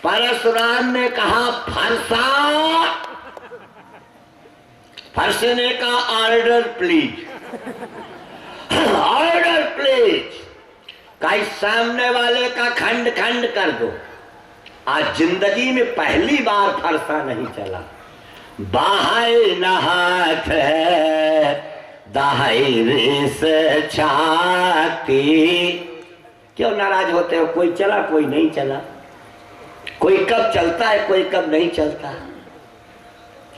परशुराम ने कहा फरसा, फरसने का ऑर्डर प्लीज, ऑर्डर प्लीज, कहीं सामने वाले का खंड खंड कर दो। आज जिंदगी में पहली बार फरसा नहीं चला। बाहाई नहात है दाई रेस छाती। क्यों नाराज होते हो? कोई चला कोई नहीं चला, कोई कब चलता है कोई कब नहीं चलता।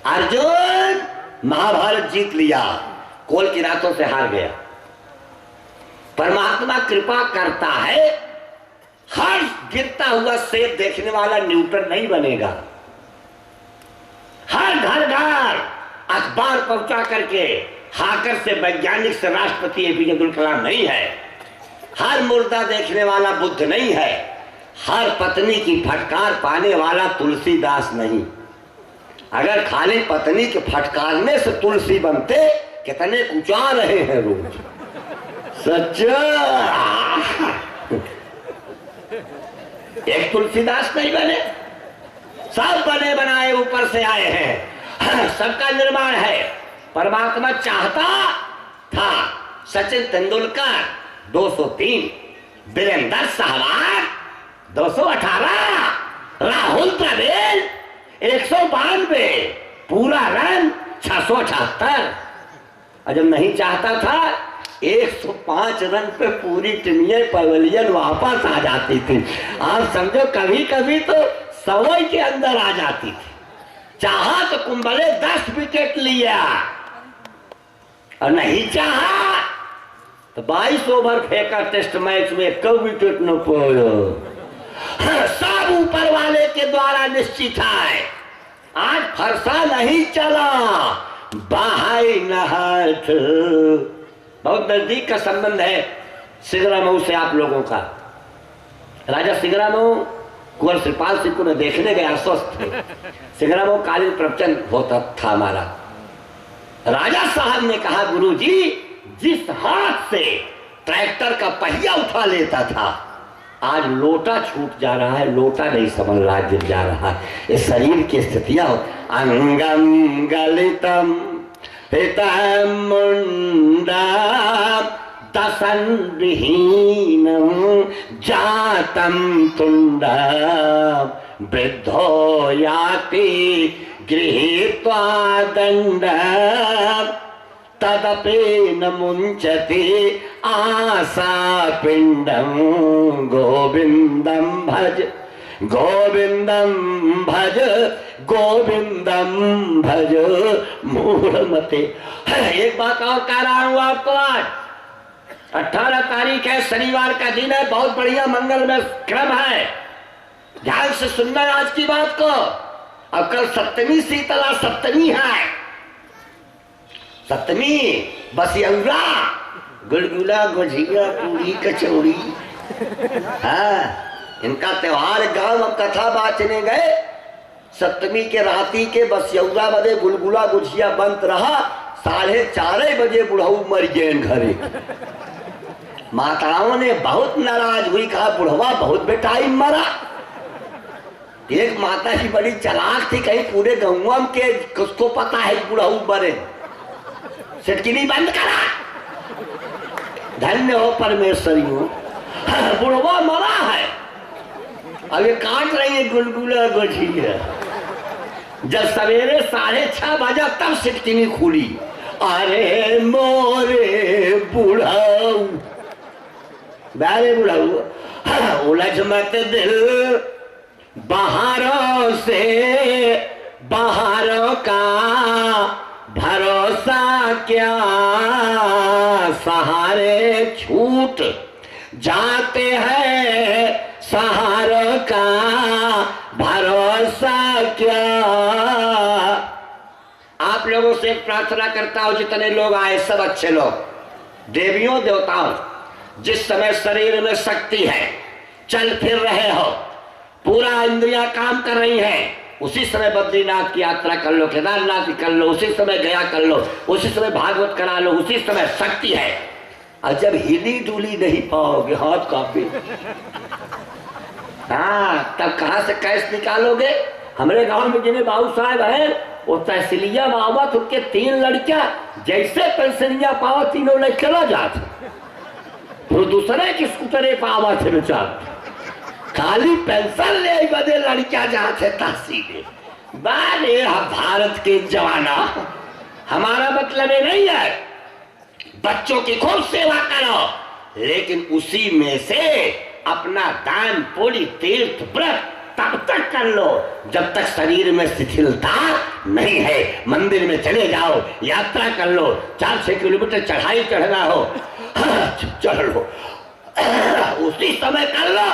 अर्जुन महाभारत जीत लिया, कोल की रातों से हार गया। परमात्मा कृपा करता है, हर गिरता हुआ सेब देखने वाला न्यूटन नहीं बनेगा। हर घर घर अखबार पहुंचा करके हाकर से वैज्ञानिक से राष्ट्रपति एपीजे अब्दुल कलाम नहीं है। हर मुर्दा देखने वाला बुद्ध नहीं है। हर पत्नी की फटकार पाने वाला तुलसीदास नहीं। अगर खाली पत्नी के फटकारने से तुलसी बनते, कितने कुचा रहे हैं रोज। सच्चा एक तुलसीदास नहीं बने, सब बने बनाए ऊपर से आए हैं। सबका निर्माण है। परमात्मा चाहता था सचिन तेंदुलकर 203, वीरेंद्र सहवाग 218, राहुल द्रविड़ 192, पूरा रन 678। और जब नहीं चाहता था 105 रन पे पूरी टीमिए पवेलियन वापस आ जाती थी। आप समझो कभी कभी तो 100 के अंदर आ जाती थी। चाहा तो कुंबले 10 विकेट लिया और नहीं चाहा तो 22 ओवर फेंका टेस्ट मैच में, 1 विकेट न पड़ो। सब ऊपर वाले के द्वारा निश्चित है। आज फरसा नहीं चला, बाहाई नहात। बहुत नजदीक का संबंध है सिगरामऊ से आप लोगों का। राजा सिगरामऊ कुंवर श्रीपाल सिंह को देखने गया, स्वस्थ थे। सिगरामऊ कालीन प्रवचन होता था हमारा। राजा साहब ने कहा, गुरुजी जिस हाथ से ट्रैक्टर का पहिया उठा लेता था, आज लोटा छूट जा रहा है, लोटा नहीं संभल रहा, गिर जा रहा है। ये शरीर की स्थितियां हो। अंगम गलितम हितम मुंडा दसन विहीनम जातम तुंडा वृद्धो याति गृहीत्वा दंड तदपि न मुंचति आशा पिंडम गोविंदम भज गोविंदम भज गोविंदम भज मूढ़मते। एक बात और कह रहा हूं आपको, आज 18 तारीख है, शनिवार का दिन है, बहुत बढ़िया मंगल में क्रम है, ध्यान से सुनना आज की बात को। अब कल सप्तमी शीतला सप्तमी है, सप्तमी बसियौरा गुलगुला गुझिया पूरी कचौड़ी, हाँ इनका त्योहार। गांव हम कथा बाचने गए, सप्तमी के राती के बसियौरा बदे गुलगुला गुझिया बंद रहा, 4:30 बजे बुढ़ऊ मर गए घरे। माताओं ने बहुत नाराज हुई, कहा बुढ़वा बहुत बेटाइम मरा। एक माता जी बड़ी चालाक थी, कहीं पूरे गाँव के किसको पता है बुढ़ऊ मरे, सिटकिनी बंद करा। धन्य हो परमेश्वरी हो, बुढ़वा मरा है, अब ये काट रही है गुलगुला गुझिया। जब सवेरे 6:30 बजा तब सिटकिनी खुली, अरे मोरे बुढ़ऊ, बारे बुढ़ऊ उलझ मत दिल बाहरों से, बाहरों का भरोसा क्या, सहारे छूट जाते हैं, सहारों का भरोसा क्या। आप लोगों से एक प्रार्थना करता हूं, जितने लोग आए सब अच्छे लोग, देवियों देवताओं, जिस समय शरीर में शक्ति है, चल फिर रहे हो, पूरा इंद्रियां काम कर रही हैं, उसी समय बद्रीनाथ की यात्रा कर लो, केदारनाथ की कर लो, उसी समय गया कर लो, उसी समय भागवत करा लो, उसी समय शक्ति है। और जब हिली डुली नहीं पाओगे, हाथ कांपे, हाँ तब कहां से कैश निकालोगे। हमारे गांव में जिन्हें बाबू साहब है, वो तहसीलिया बाबा, उनके 3 लड़कियां, जैसे पेंशनिया पावा तीनों ले चला जाते, तो दूसरे की स्कूटरे पावा थे बेचार, खाली पेंशन ले बदे लड़कियां जहां थे तहसीले। बारे भारत के जवाना, हमारा मतलब ये नहीं है, बच्चों की खूब सेवा करो, लेकिन उसी में से अपना दान पुण्य तीर्थ व्रत तब तक कर लो जब तक शरीर में शिथिलता नहीं है। मंदिर में चले जाओ, यात्रा कर लो, 4-6 किलोमीटर चढ़ाई चढ़ना हो चढ़ लो, उसी समय कर लो,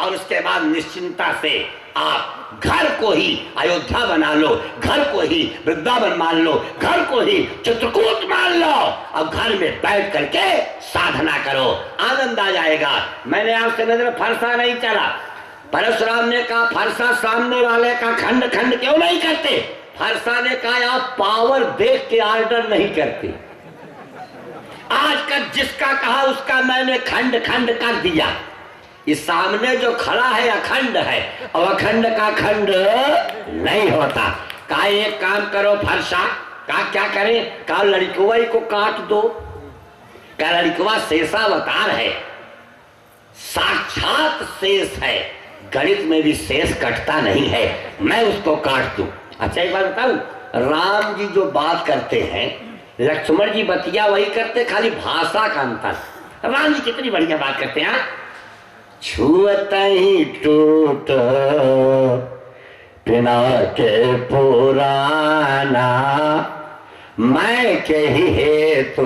और उसके बाद निश्चिंता से आप घर को ही अयोध्या बना लो, घर को ही वृंदावन मान लो, घर को ही चित्रकूट मान लो, अब घर में बैठ करके साधना करो, आनंद आ जाएगा। मैंने आपसे नजर फरसा नहीं चला, परशुराम ने कहा फरसा सामने वाले का खंड खंड क्यों नहीं करते, फरसा ने कहा आप पावर देख के ऑर्डर नहीं करते। आज का जिसका कहा उसका मैंने खंड खंड कर दिया। इस सामने जो खड़ा है अखंड है, और अखंड का खंड नहीं होता। कहा एक काम करो फरसा, कहा क्या करें, कहा लड़कुआ को काट दो, कहा लड़कुआ शेषावतार है, साक्षात शेष है, गणित में भी शेष कटता नहीं है, मैं उसको काट दूं। अच्छा एक बात बताऊं, राम जी जो बात करते हैं, लक्ष्मण जी बतिया वही करते, खाली भाषा का अंतर। राम जी कितनी बढ़िया बात करते हैं, छुअते ही टूट बिना के पुराना, मैं के ही हेतु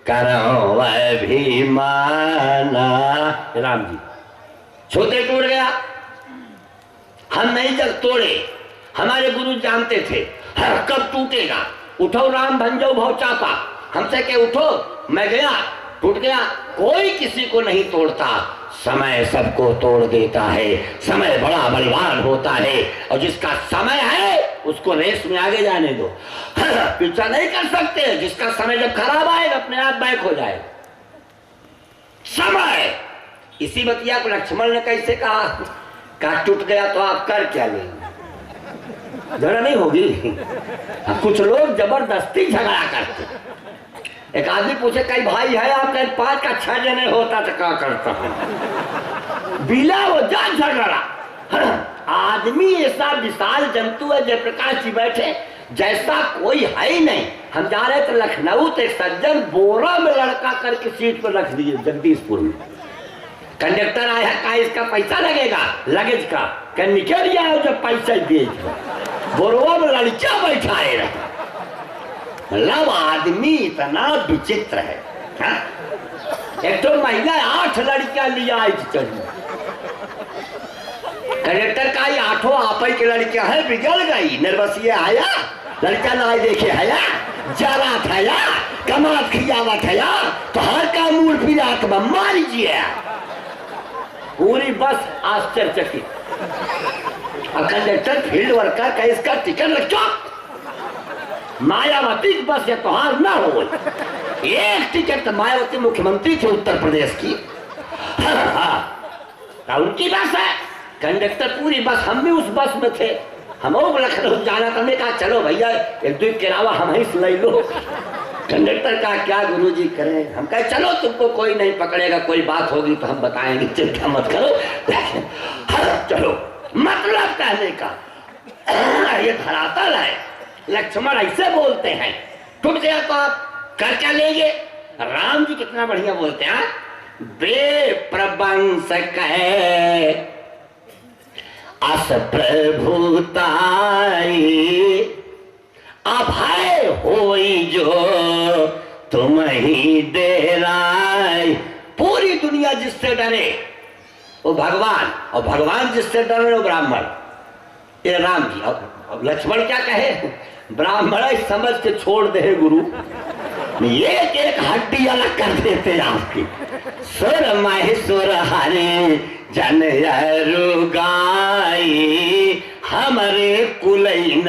करो अभिमाना। राम जी छूते टूट गया, हम नहीं जब तोड़े, हमारे गुरु जानते थे कब टूटेगा। उठो राम भंजो भव चापा, हमसे के उठो, मैं गया, टूट गया। कोई किसी को नहीं तोड़ता, समय सबको तोड़ देता है, समय बड़ा बलवान होता है, और जिसका समय है उसको रेस में आगे जाने दो, पीछा नहीं कर सकते। जिसका समय जब खराब आएगा अपने आप बैक हो जाएगा समय। इसी बतिया को लक्ष्मण ने कैसे कहा, का टूट गया तो आप कर क्या लेंगे, झगड़ा नहीं होगी। कुछ लोग जबरदस्ती झगड़ा करते। एक आदमी पूछे कई भाई है आपका, 5 का 6 जने होता तो क्या करता है, बिला हो जा झगड़ा। आदमी ऐसा विशाल जंतु है, जयप्रकाश जी बैठे जैसा कोई है ही नहीं। हम जा रहे थे लखनऊ, तो एक सज्जन बोरा में लड़का करके सीट पर रख दिए जगदीशपुर में। कंडक्टर आया, कहा इसका पैसा लगेगा लगेज का, क्या निकल गया जब पैसा दिए बोरवा में लड़का बैठाए रहे। मतलब आदमी इतना विचित्र है, हा? एक तो महिला 8 लड़कियां लिया आई चढ़ी। कंडक्टर का ये 8 आप ही की लड़कियां है, बिगड़ गई नर्वसिया आया, लड़का ना देखे हया, जरा था कमात खियावत है, तो हर का मूड फिरा तो मार लीजिए। पूरी बस आश्चर्यचकित। कंडक्टर फील्ड वर्कर का इसका टिकट रखो, मायावती की बस ये तोहार ना हो। एक टिकट तो मायावती मुख्यमंत्री थे उत्तर प्रदेश की, उनकी बस है। कंडक्टर पूरी बस, हम भी उस बस में थे, हम लखनऊ जाना था। हमने कहा चलो भैया एक दो के अलावा हम ही ले लो। कंडक्टर का क्या गुरुजी करें, हम कहे चलो तुमको कोई नहीं पकड़ेगा, कोई बात होगी तो हम बताएंगे, चिंता मत करो। चलो, मतलब कहने का ये धरातल है। लक्ष्मण ऐसे बोलते हैं, टूट गया तो आप कर क्या लेंगे। राम जी कितना बढ़िया बोलते हैं, बेप्रबंस कहे अस प्रभुताई, अभय होई जो तुम ही डेराई। पूरी दुनिया जिससे डरे वो भगवान, और भगवान जिससे डरे वो ब्राह्मण। ये राम जी। और लक्ष्मण क्या कहे, ब्राह्मण समझ के छोड़ दे गुरु, एक हड्डी अलग कर देते आपकी। सुर महेश्वर हरे जन रुगाई, हमारे कुलैन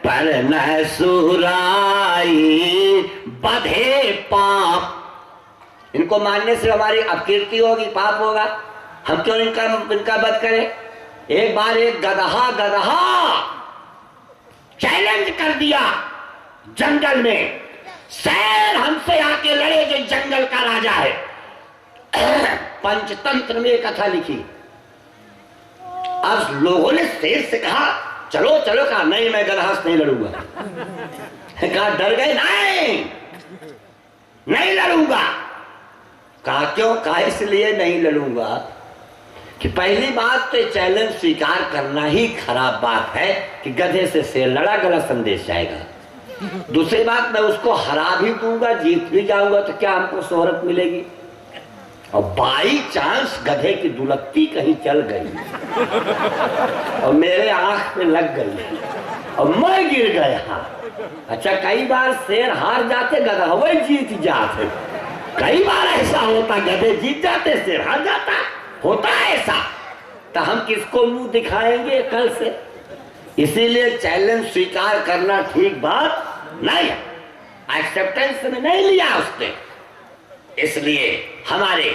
पर न सुराई, बधे पाप। इनको मानने से हमारी अपकीर्ति होगी, पाप होगा, हम क्यों इनका वध करें। एक बार एक गदहा चैलेंज कर दिया जंगल में, शेर हमसे आके लड़े जो जंगल का राजा है। पंचतंत्र में कथा लिखी। अब लोगों ने शेर से कहा चलो चलो, कहा नहीं मैं गदहा से नहीं लड़ूंगा। कहा डर गए, नहीं लड़ूंगा। कहा क्यों, कहा इसलिए नहीं लड़ूंगा कि पहली बात तो चैलेंज स्वीकार करना ही खराब बात है कि गधे से शेर लड़ा, गलत संदेश जाएगा। दूसरी बात, मैं उसको हरा भी दूंगा, जीत भी जाऊंगा तो क्या हमको शोहरत मिलेगी। और बाई चांस गधे की दुलत्ती कहीं चल गई और मेरे आंख में लग गई और मैं गिर गया। अच्छा, कई बार शेर हार जाते, गधा वही जीत जाते। कई बार ऐसा होता, गधे जीत जाते, शेर हार जाता, होता है ऐसा। तो हम किसको मुंह दिखाएंगे कल से। इसीलिए चैलेंज स्वीकार करना ठीक बात नहीं है, एक्सेप्टेंस में नहीं लिया उसने। इसलिए हमारे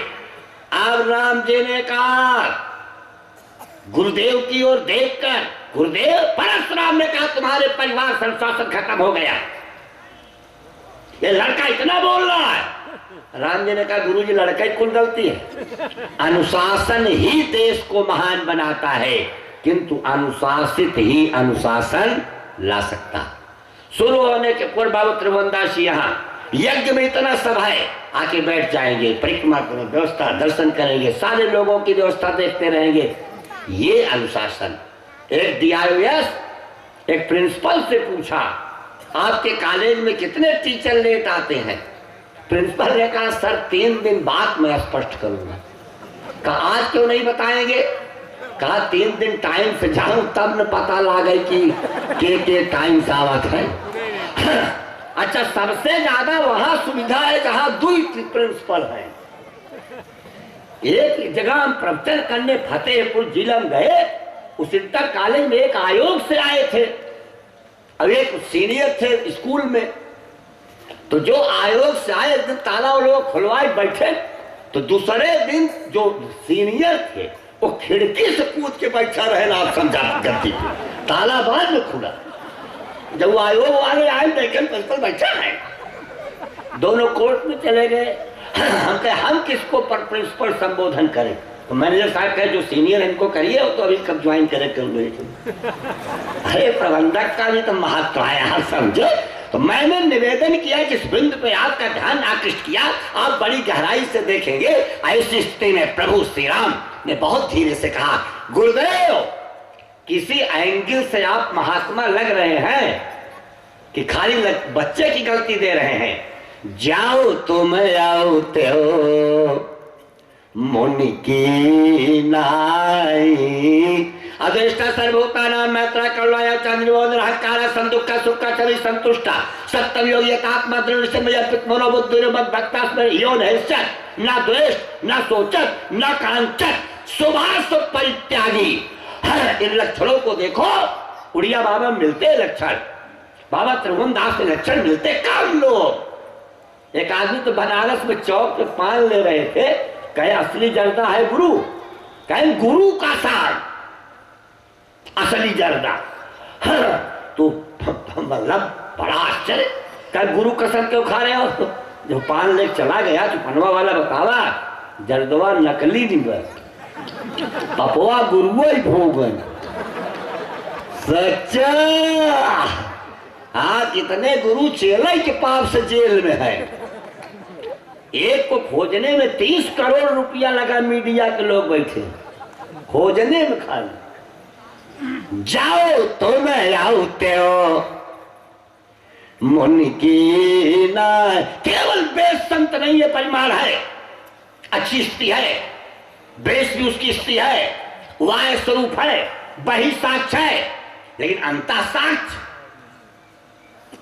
अब राम जी ने कहा, गुरुदेव की ओर देखकर, गुरुदेव परशुराम ने कहा तुम्हारे परिवार संशासन खत्म हो गया, ये लड़का इतना बोल रहा है। राम जी ने कहा गुरुजी लड़का ही कुल गलती है, अनुशासन ही देश को महान बनाता है, किंतु अनुशासित ही अनुशासन ला सकता। शुरू होने के पूर्व बाबू त्रिभुवनदास यहाँ यज्ञ में इतना सभा है, आके बैठ जाएंगे, परिक्रमा व्यवस्था, दर्शन करेंगे, सारे लोगों की व्यवस्था देखते रहेंगे। ये अनुशासन। एक DIOS एक प्रिंसिपल से पूछा आपके कॉलेज में कितने टीचर लेट आते हैं। प्रिंसिपल ने कहा सर 3 दिन बाद मैं स्पष्ट करूंगा। कहा आज क्यों नहीं बताएंगे। कहा 3 दिन टाइम से जाऊं तब न पता लगे कि के टाइम से आवत है। अच्छा, सबसे ज्यादा वहां सुविधा है जहां 2 प्रिंसिपल है। एक जगह हम प्रवचन करने फतेहपुर जिला में गए, उस इंटर कॉलेज में एक आयोग से आए थे और एक सीनियर थे स्कूल में। तो जो आयोग से आए दिन ताला वो लोग खुलवाए बैठे, तो दूसरे दिन जो सीनियर थे वो खिड़की से कूद के बैठा रहे, आप समझा करती थी, ताला बाद में खुला। जब वो आयोग वाले आए देखे प्रिंसिपल बैठा है, दोनों कोर्ट में चले गए। हम कहे हम किसको पर प्रिंसिपल संबोधन करें, तो मैनेजर साहब कहे जो सीनियर इनको करिए, वो तो अभी कब ज्वाइन करे कर अरे प्रबंधक का भी तो महत्व है यार, समझो। तो मैंने निवेदन किया, जिस बिंदु पे आपका ध्यान आकृष्ट किया आप बड़ी गहराई से देखेंगे। ऐसी स्थिति में प्रभु श्री राम ने बहुत धीरे से कहा, गुरुदेव किसी एंगल से आप महात्मा लग रहे हैं कि खाली बच्चे की गलती दे रहे हैं। जाओ तुम आओ त्यो मुनि की नाई, अदृष्टा सर्वभूतानां मैत्रा करुणाया चंद्रमोहन हकारा संदुक्खा सुखा चरि संतुष्टा सत्यम योगी आत्मा दृढ़ से मयपित मनोबुद्धि मत भक्ता स्मरण यो नैश्चत ना द्वेष ना सोचत ना कांचत सुभाष परित्यागी। हर इन लक्षणों को देखो, उड़िया बाबा मिलते लक्षण, बाबा त्रिभुवन दास के लक्षण मिलते कम लोग। एक आदमी तो बनारस में चौक पे पान ले रहे थे, कहे असली जर्दा है गुरु, कहे गुरु का सार असली जर्दा। तो मतलब बड़ा आश्चर्य, कहे गुरु कसम क्यों खा रहे हो? जो पान ले चला गया तो पनवा वाला बतावा जर्दवा नकली निबर पपवा गुरुआ ही भोगन सच्चा। हाँ, कितने गुरु चेला के पाप से जेल में है। एक को खोजने में 30 करोड़ रुपया लगा, मीडिया के लोग बैठे खोजने में खाली। जाओ तो मैं आते हो मुनि की ना, केवल बेस संत नहीं है, परिमाण है, अच्छी स्थिति है, बेस भी उसकी स्थिति है, वाय स्वरूप है, बही साक्ष है, लेकिन अंता साक्ष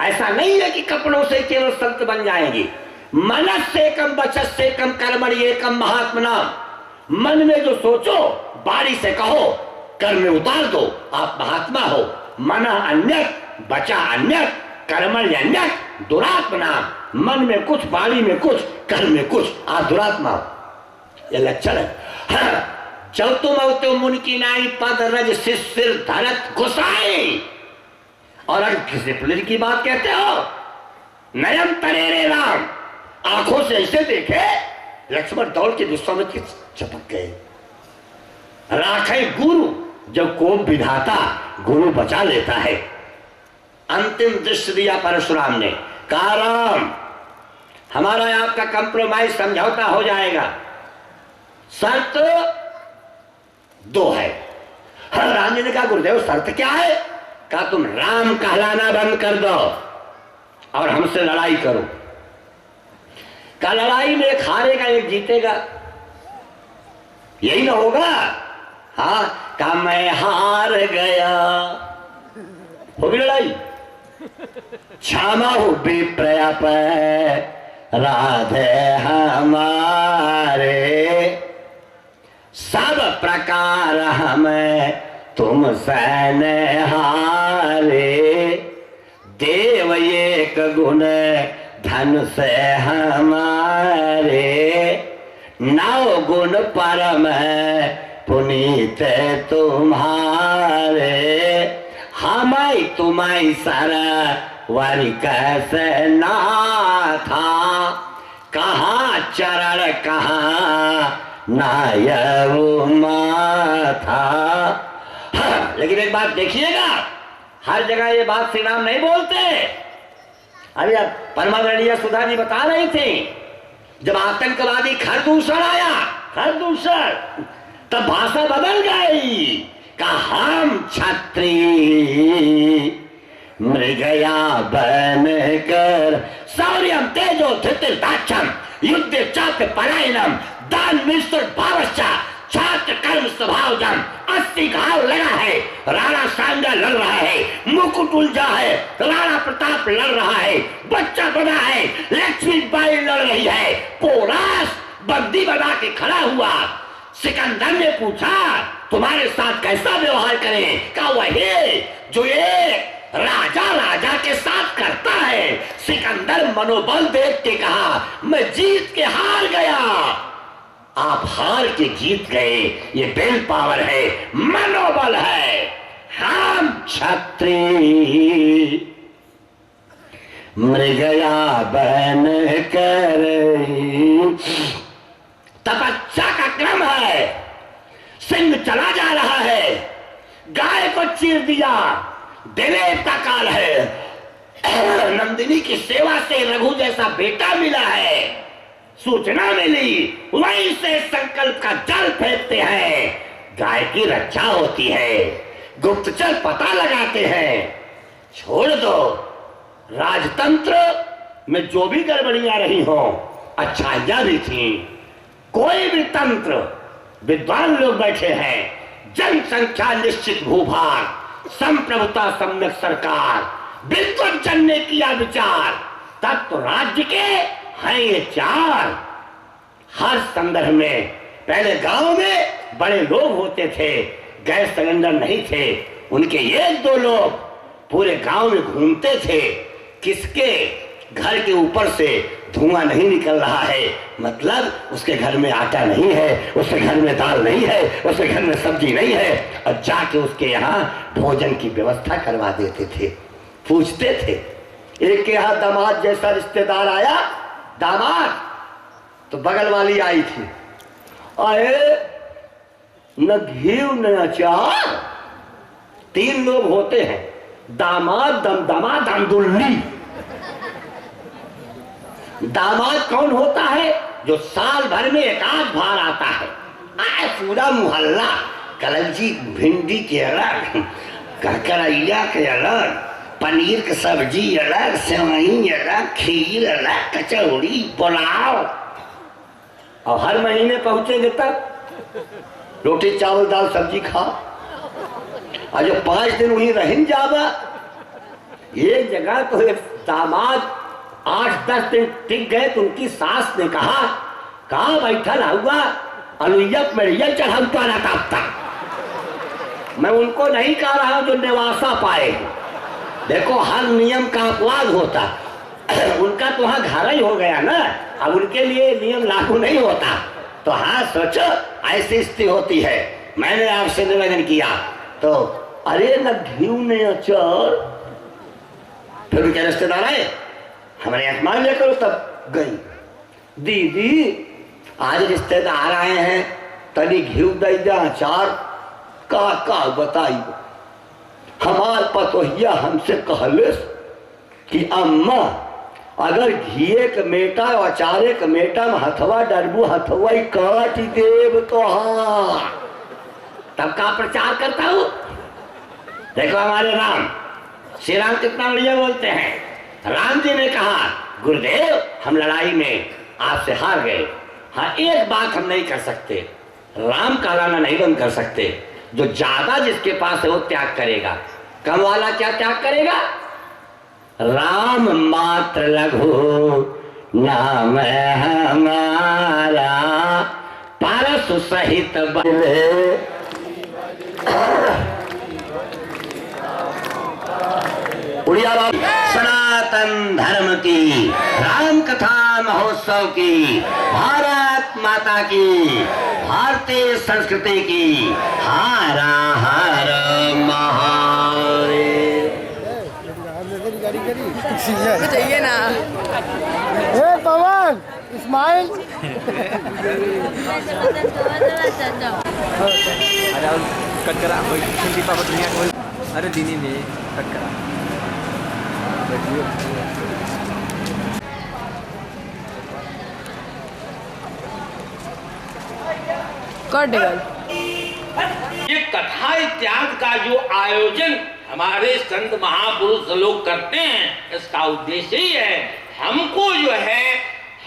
ऐसा नहीं है कि कपड़ों से केवल संत बन जाएंगे। मनस से कम बचत से कम कर्मणि एकम महात्मना, मन में जो सोचो बाड़ी से कहो, कर्म में उतार दो, आप महात्मा हो। मना अन्यत बचा अन्यत कर्मणि अन्यत दुरात्मना, मन में कुछ बाड़ी में कुछ कर्म में कुछ, आप दुरात्मा हो। ये लक्षण है। हाँ, जब तुम होते मुनि की नाई पद रज सिर धरत गुसाई, और अगर किसी पुलिस की बात कहते हो, नयन तरेरे राम, आंखों से ऐसे देखे लक्ष्मण दौड़ के विश्वामित्र चपक गए। राखे गुरु, जब कोप विधाता गुरु बचा लेता है। अंतिम दृश्य दिया परशुराम ने, कहा राम हमारा आपका कंप्रोमाइज समझौता हो जाएगा, शर्त 2 है। हर राम जी ने कहा गुरुदेव शर्त क्या है? कहा तुम राम कहलाना बंद कर दो और हमसे लड़ाई करो। का लड़ाई में एक हारेगा एक जीतेगा, यही ना होगा? हाँ, का मैं हार गया, होगी लड़ाई। क्षमा हो विप्रया पर राधे हमारे, सब प्रकार हमें तुम सैन हारे, देव एक गुण धन से हमारे, 9 गुण परम पुनीत तुम्हारे, हमारी तुम्हारी सरवरी कैसे ना था, कहाँ चरण कहाँ नायऊ माथा। हाँ, लेकिन एक बात देखिएगा, हर जगह ये बात श्री राम नहीं बोलते। अभी अब परमादरणीय सुधा जी बता रही थी, जब आतंकवादी खरदूषण आया, खरदूषण, तब भाषा बदल गई। का हम छत्री मृगया बन कर शौर्यम तेजो धृतिर दाक्षम युद्ध चाप परायणम दान मिश्र भावश्चा छात्र कर्म स्वभावजम 80 घाव लगा है, राणा सांगा लड़ रहा है, मुकुट उलझा है, राणा प्रताप लड़ रहा है, बच्चा बना है, लक्ष्मी बाई लड़ रही है, पोरास बंदी बना के खड़ा हुआ। सिकंदर ने पूछा तुम्हारे साथ कैसा व्यवहार करें? कहा वही जो ये राजा के साथ करता है। सिकंदर मनोबल देख के कहा मैं जीत के हार गया। आप हार के जीत गए, ये विल पावर है, मनोबल है। हम क्षत्रिय मृगया बन कर तपस्या का क्रम है। सिंह चला जा रहा है, गाय को चीर दिया, देवेश का काल है। नंदिनी की सेवा से रघु जैसा बेटा मिला है, सूचना मिली, वहीं से संकल्प का जल फेंकते हैं, गाय की रक्षा होती है, गुप्तचर पता लगाते हैं। छोड़ दो, राजतंत्र में जो भी गड़बड़ियां रही हो, अच्छाइयां भी थी, कोई भी तंत्र, विद्वान लोग बैठे हैं, जनसंख्या निश्चित भूभाग, संप्रभुता सम्यक सरकार, विद्वत जन ने किया विचार, तब तो राज्य के हैं ये चार। हर संदर्भ में पहले गांव में बड़े लोग होते थे, गैस सिलेंडर नहीं थे, उनके एक दो लोग पूरे गांव में घूमते थे, किसके घर के ऊपर से धुआं नहीं निकल रहा है, मतलब उसके घर में आटा नहीं है, उसके घर में दाल नहीं है, उसके घर में सब्जी नहीं है, और जाके उसके यहाँ भोजन की व्यवस्था करवा देते थे। पूछते थे, एक के यहाँ दामाद जैसा रिश्तेदार आया, दामाद तो बगल वाली आई थी, आए न घी न अचार, तीन लोग होते हैं, दामाद, दमदमा, दमदुल्ली। दामाद कौन होता है? जो साल भर में एक आध बार आता है, आए पूरा मोहल्ला, कलंजी भिंडी के अलग, करकरैया के अलग, पनीर की सब्जी अलग, सेवई अलग, खीर अलग, कचौड़ी, पुलाव, और हर महीने पहुंचेंगे तब रोटी चावल दाल सब्जी खा, और जो 5 दिन वहीं रह जावा। एक जगह तो एक दामाद 8-10 दिन टिक गए, तो उनकी सास ने कहा, कहाँ बैठल हुआ अलुइया मरिया चढ़ाता रहता अब तक। मैं उनको नहीं कह रहा हूं जो निवासा पाए, देखो हर नियम का अपवाद होता, उनका तो वहां घर ही हो गया ना, अब उनके लिए नियम लागू नहीं होता। तो हाँ सोचो, ऐसी स्थिति होती है। मैंने आपसे निवेदन किया तो अरे न घी ने अचार, फिर उनके रिश्तेदार आए, हमारे यहाँ मान लिया करो, तब गई, दीदी आज रिश्तेदार आए हैं, तनी घी दे जा अचार का बताई। हमार पतोहिया हमसे कहले कि अम्मा अगर घिए के मेटा और अचारे के मेटा में हथवा डरबू, हथवा काट देव तो हाँ, तब का प्रचार करता हूं। देखो हमारे राम, श्री राम कितना बढ़िया बोलते हैं। राम जी ने कहा, गुरुदेव हम लड़ाई में आपसे हार गए, हाँ एक बात हम नहीं कर सकते, राम का लाना नहीं बंद कर सकते, जो ज्यादा जिसके पास है वो त्याग करेगा, कम वाला क्या त्याग करेगा? राम मात्र लघु नाम हमारा, पारस सहित बले। उड़िया सनातन धर्म की, राम कथा महोत्सव की, भारत माता की, भारतीय संस्कृति की, हर हर महादेव। चाहिए ना पवन स्माइल। कट करा अरे दीनी ने कट करा ये कथा इत्यादि का जो आयोजन हमारे संत महापुरुष लोग करते हैं, इसका उद्देश्य ही है हमको जो है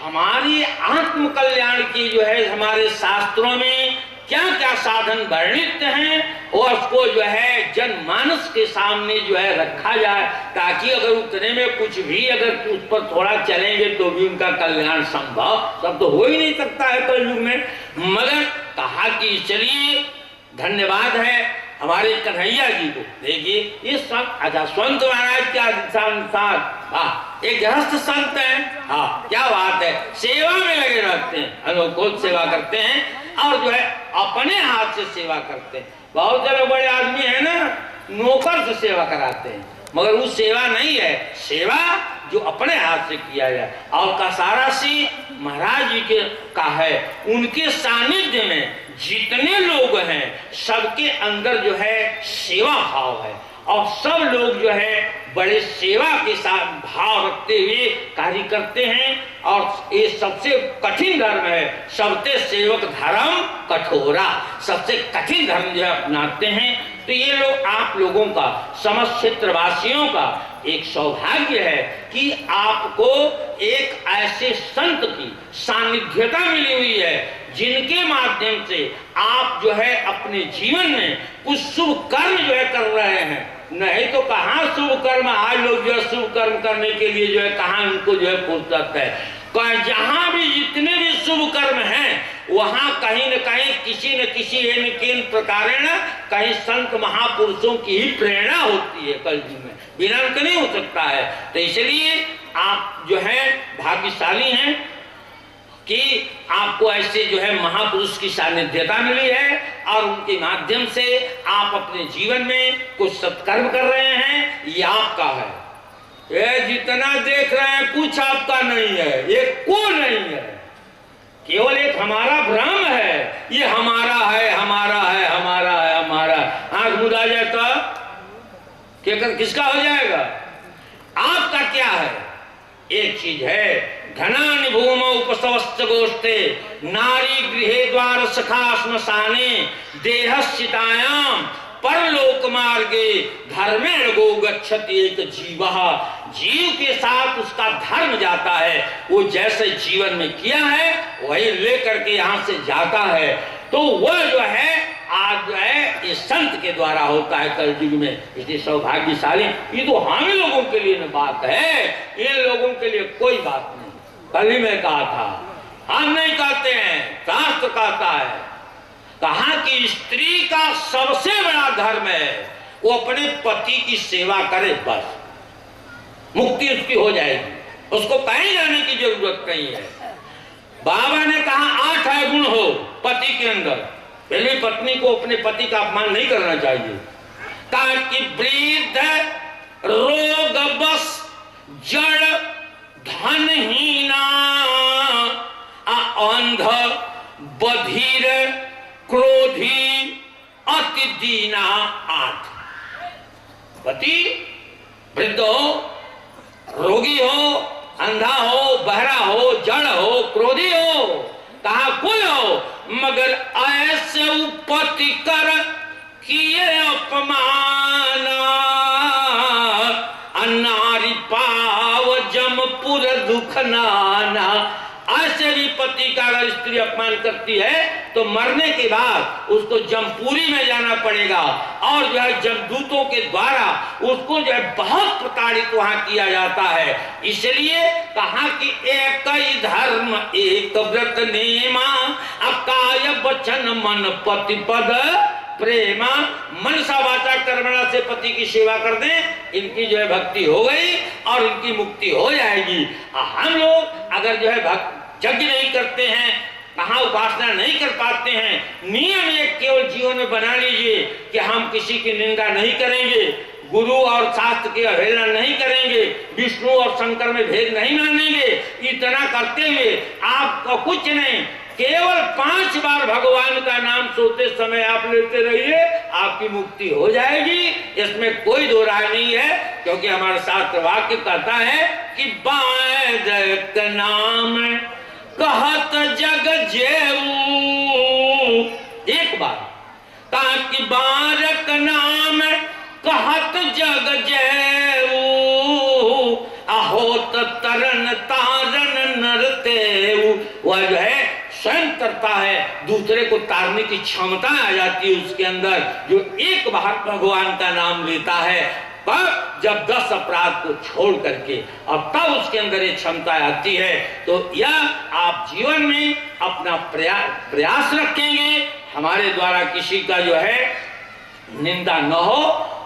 हमारी आत्म कल्याण की जो है हमारे शास्त्रों में क्या क्या साधन वर्णित हैं और उसको जो है जनमानस के सामने जो है रखा जाए, ताकि अगर उतने में कुछ भी अगर उस पर थोड़ा चलेंगे तो भी उनका कल्याण संभव, सब तो हो ही नहीं सकता है कलयुग में। मगर कहा कि चलिए धन्यवाद है हमारे कन्हैया जी को। देखिए ये संत, अच्छा संत महाराज क्या संत, एक गृहस्थ संत है, हाँ क्या बात है, सेवा में लगे रहते हैं, हम खुद सेवा करते हैं और जो है अपने हाथ से सेवा करते हैं। बहुत सारे बड़े आदमी है ना, नौकर से सेवा कराते हैं, मगर वो सेवा नहीं है, सेवा जो अपने हाथ से किया जाए। और कसारा सी महाराज जी के का है। उनके सानिध्य में जितने लोग हैं सबके अंदर जो है सेवा भाव है और सब लोग जो है बड़े सेवा के साथ भाव रखते हुए कार्य करते हैं। और ये सबसे कठिन धर्म है, सबसे सेवक धर्म कठोरा, सबसे कठिन धर्म जो है अपनाते हैं। तो ये लोग आप लोगों का, समस्त क्षेत्रवासियों का एक सौभाग्य है कि आपको एक ऐसे संत की सानिध्यता मिली हुई है जिनके माध्यम से आप जो है अपने जीवन में कुछ शुभ कर्म जो है कर रहे हैं। नहीं तो कहाँ शुभ कर्म, आज लोग जो है शुभ कर्म करने के लिए जो है कहाँ उनको जो है फुर्सत है। जहां भी जितने भी शुभ कर्म हैं वहां कहीं न कहीं किसी न किसी प्रकार कहीं संत महापुरुषों की ही प्रेरणा होती है। कलयुग में बिना उनके नहीं हो सकता है। तो इसलिए आप जो है भाग्यशाली हैं कि आपको ऐसे जो है महापुरुष की सानिध्यता मिली है और उनके माध्यम से आप अपने जीवन में कुछ सत्कर्म कर रहे हैं। ये आपका है। ये जितना देख रहे हैं कुछ आपका नहीं है, ये को नहीं है, केवल एक हमारा भ्रम है। ये हमारा है, हमारा है, हमारा है, हमारा। आंख मुदा जाए तो किसका हो जाएगा? आपका क्या है? एक चीज है, धनानि भूमौ उपसवश्च गोष्ठे नारी गृहे द्वार सखा श्मशाने देहस्थितायाम परलोक मार्गे धर्मेण गो गच्छति एक जीवः। जीव के साथ उसका धर्म जाता है, वो जैसे जीवन में किया है वही लेकर के यहाँ से जाता है। तो वह जो है आज जो है ये संत के द्वारा होता है कलयुग में। इसलिए सौभाग्यशाली ये तो हम ही लोगों के लिए बात है, इन लोगों के लिए कोई बात नहीं। कल ही मैं कहा था, हम नहीं कहते हैं, शास्त्र कहता है। कहा कि स्त्री का सबसे बड़ा धर्म है वो अपने पति की सेवा करे, बस मुक्ति उसकी हो जाएगी, उसको कहीं जाने की जरूरत नहीं है। बाबा ने कहा 8 है गुण हो पति के अंदर, फिर भी पत्नी को अपने पति का अपमान नहीं करना चाहिए। कहा कि वृद्ध रोग बस जड़ धनहीना अंध बधिर क्रोधी अति दीना 8। पति वृद्ध हो, रोगी हो, अंधा हो, बहरा हो, जड़ हो, क्रोधी हो, कहा कोई हो, मगर ऐसे उपति कर किए अपमान अनारी पाव जमपुर दुख नाना। ऐसे भी पति का अगर स्त्री अपमान करती है तो मरने के बाद उसको जमपुरी में जाना पड़ेगा और जो है जमदूतों के द्वारा उसको जो है बहुत प्रताड़ित वहां किया जाता है। इसलिए कहा कि एक ही धर्म एक व्रत नेमा अकाय वचन मन पति पद प्रेमा। मनसा वाचा कर्मणा से पति की सेवा कर दें, इनकी जो है भक्ति हो गई और इनकी मुक्ति हो जाएगी। हम लोग अगर जो है यज्ञ नहीं करते हैं, कहाँ उपासना नहीं कर पाते हैं, नियम एक केवल जीवन में बना लीजिए कि हम किसी की निंदा नहीं करेंगे, गुरु और शास्त्र की अवहेलना नहीं करेंगे, विष्णु और शंकर में भेद नहीं मानेंगे। इतना करते हुए आपको कुछ नहीं, केवल 5 बार भगवान का नाम सोते समय आप लेते रहिए, आपकी मुक्ति हो जाएगी। इसमें कोई दो राय नहीं है, क्योंकि हमारा शास्त्र वाक्य कहता है कि बायक नाम कहत जग जेऊ। एक बार ताकि बारक नाम कहत जग जेऊ अहोत तरन तारन नरतेऊ। वह जो है स्वयं करता है, दूसरे को तारने की क्षमता आ जाती है उसके अंदर, जो एक बार भगवान का नाम लेता है। पर जब 10 अपराध को छोड़ करके अब तब उसके अंदर ये क्षमता आती है। तो यह आप जीवन में अपना प्रयास रखेंगे, हमारे द्वारा किसी का जो है निंदा न हो,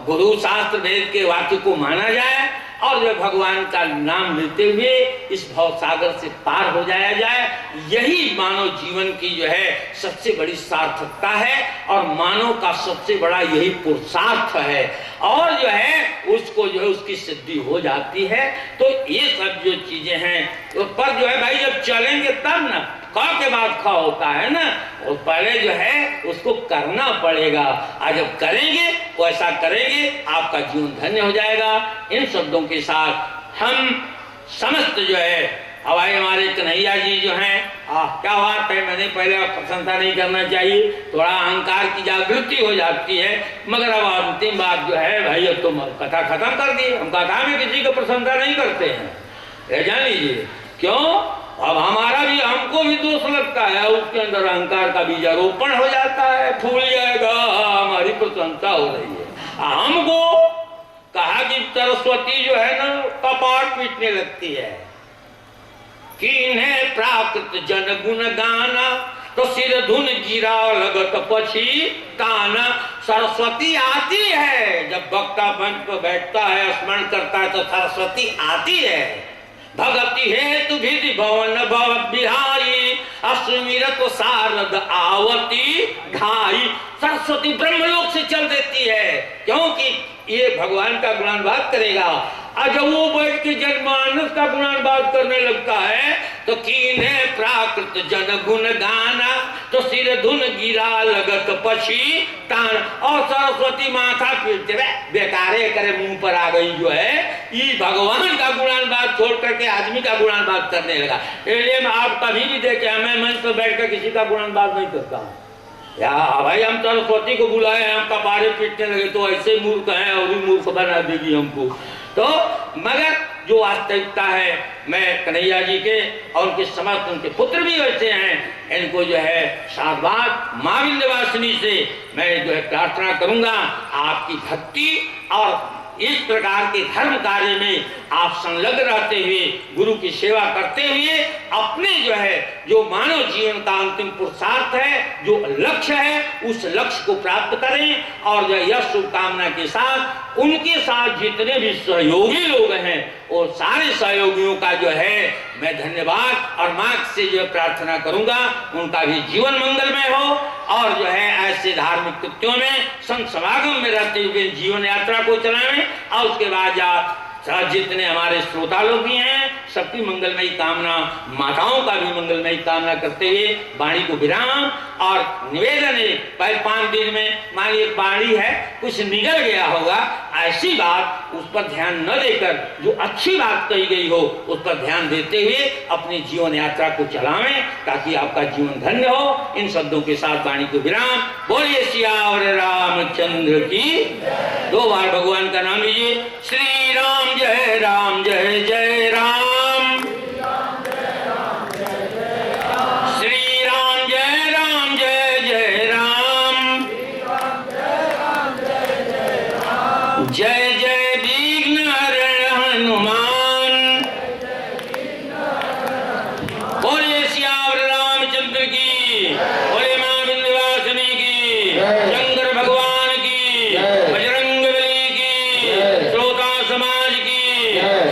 गुरु शास्त्र वेद के वाक्य को माना जाए और जो भगवान का नाम लेते हुए इस भव सागर से पार हो जाया जाए। यही मानव जीवन की जो है सबसे बड़ी सार्थकता है और मानव का सबसे बड़ा यही पुरुषार्थ है और जो है उसको जो है उसकी सिद्धि हो जाती है। तो ये सब जो चीजें हैं पर जो है भाई जब चलेंगे तब ना, क के बाद ख होता है ना, और पहले जो है उसको करना पड़ेगा। और जब करेंगे वैसा करेंगे आपका जीवन धन्य हो जाएगा। इन शब्दों के साथ हम समस्त जो है हवाई हमारे कन्हैया जी जो हैं, क्या बात है, मैंने पहले प्रशंसा नहीं करना चाहिए, थोड़ा अहंकार की जागृति हो जाती है, मगर अब अंतिम बात जो है भाई अब तुम कथा खत्म कर दी। हम कथा में किसी को प्रशंसा नहीं करते हैं, जान लीजिए क्यों। अब हमारा भी हमको भी दोष लगता है, उसके अंदर अहंकार का बीजारोपण हो जाता है, फूल जाएगा हमारी प्रशंसा हो रही है। हमको कहा कि सरस्वती जो है ना कपाट पीटने लगती है कि इन्हें प्राकृत जन गुण गाना तो सिर धुन गिरा लगत पछी ताना। सरस्वती आती है जब वक्ता मंच पर बैठता है स्मरण करता है तो सरस्वती आती है। भगति हेतु विधि भवन भव बिहारी अस्मिरत शारद आवती घाई। सरस्वती ब्रह्मलोक से चल देती है क्योंकि ये भगवान का गुणानुवाद करेगा। और जब वो बैठ के जनमानस का गुणानुवाद करने लगता है तो कीने प्राकृत जन गुण गाना तो सिर धुन गिरा लगत पछी तान। और सरस्वती माथा पीटते बेकारे करे मुंह पर आ गई जो है, ये भगवान का गुणानुवाद छोड़ करके आदमी का गुणानुवाद करने लगा। इसलिए मैं आप कभी भी देखे मैं मंच पर बैठकर किसी का गुणानुवाद नहीं करता हूँ। या भाई हम सरस्वती को बुलाए हम कपारे पीटने लगे तो ऐसे मूर्ख हैं और भी मूर्ख बना देगी हमको। तो मगर जो वास्तविकता है, मैं कन्हैया जी के और उनके समस्त उनके पुत्र भी वैसे हैं, इनको जो है साधुवाद माँ विंध्यवासिनी से मैं जो है प्रार्थना करूंगा आपकी भक्ति और इस प्रकार के धर्म कार्य में आप संलग्न रहते हुए गुरु की सेवा करते हुए अपने जो है जो मानव जीवन का अंतिम पुरुषार्थ है, जो लक्ष्य है, उस लक्ष्य को प्राप्त करें। और जो यह शुभकामना के साथ उनके साथ जितने भी सहयोगी लोग हैं वो सारे सहयोगियों का जो है मैं धन्यवाद और माँ से जो प्रार्थना करूंगा उनका भी जीवन मंगलमय हो और जो है ऐसे धार्मिक कृत्यों में संत समागम में रहते हुए जीवन यात्रा को चलाएं। और उसके बाद जितने हमारे श्रोता लोग भी हैं सबकी मंगलमयी कामना, माताओं का भी मंगलमयी कामना करते हुए वाणी को विराम। और निवेदन है पहले 5 दिन में मान लीजिए वाणी है कुछ निकल गया होगा, ऐसी बात उस पर ध्यान न देकर जो अच्छी बात कही गई हो उस पर ध्यान देते हुए अपनी जीवन यात्रा को चलावें ताकि आपका जीवन धन्य हो। इन शब्दों के साथ वाणी को विराम। बोलिए सियावर रामचंद्र की। 2 बार भगवान का नाम लीजिए। श्री राम जय राम जय जय राम। श्री राम जय राम जय जय राम। जय जय विघ्न हरण हनुमान। बोले सियावर रामचंद्र की। बोले माँ विंध्यवासिनी की। शंकर भगवान की। बजरंगबली की। श्रोता समाज की।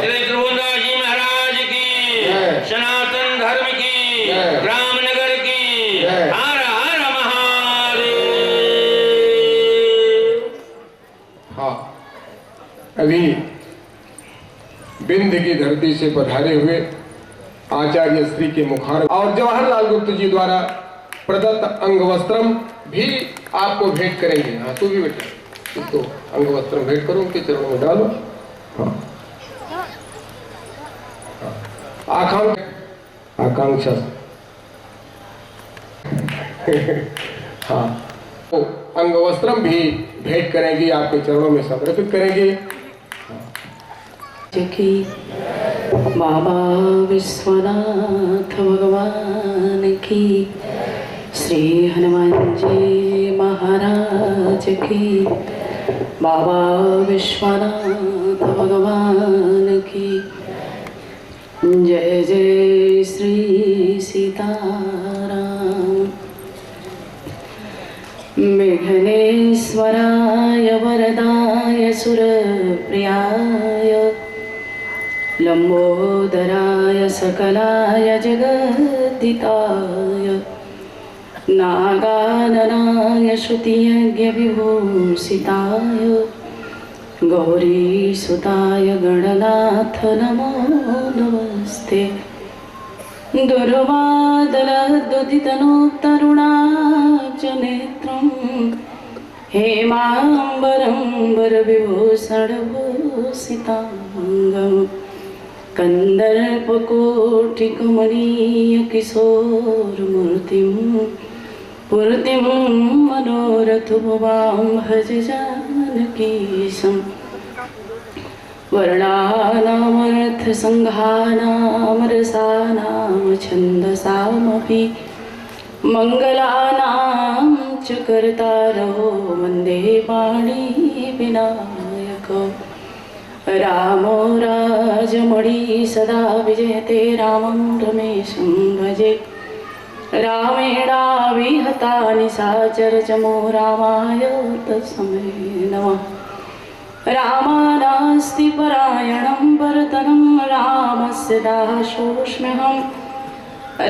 श्री त्रिभुवनदास जी महाराज की। सनातन धर्म की। रामनगर की। हर हर महादेव। हाँ, अभी विंध्य की धरती से पधारे हुए आचार्य श्री के मुखार और जवाहरलाल गुप्त जी द्वारा प्रदत्त अंगवस्त्रम भी आपको भेंट करेंगे। हाँ तू भी बेटा इसको अंगवस्त्रम भेंट करो, उनके चरणों में डालो। हाँ, आकांक्षा हाँ तो अंगवस्त्रम भी भेंट करेंगी, आपके चरणों में समर्पित करेंगे। की बाबा विश्वनाथ भगवान की। श्री हनुमान जी महाराज की। बाबा विश्वनाथ भगवान की। जय जय श्री सीताराम। विघ्नेश्वराय वरदाय सुरप्रियाय लंबोदराय सकलाय जगद्दिताय नागाननाय श्रुतियज्ञविभूषिताय गौरीसुताय गणनाथ नमो नमस्ते। दुर्वादलद्युतितनोत्तरुणाब्जनेत्रं हेमाम्बरं वरविभूषणभूषिताङ्गं कन्दर्पकोटिकमनीयकिशोरमूर्तिं पूर्तिं मनोरथभुवां भज जानकीशम्। वर्णानामर्थसङ्घानां रसानां छन्दसामपि मङ्गलानां च कर्तारो वन्दे पाणिविनायको। रामो राजमणि सदा विजयते रामं रमेशं भजे। रामेणाविहता निशाचरचमो रामाय तस्मै नमः। रामानास्ति परायणं भरतनं रामस्य दासोऽस्म्यहं।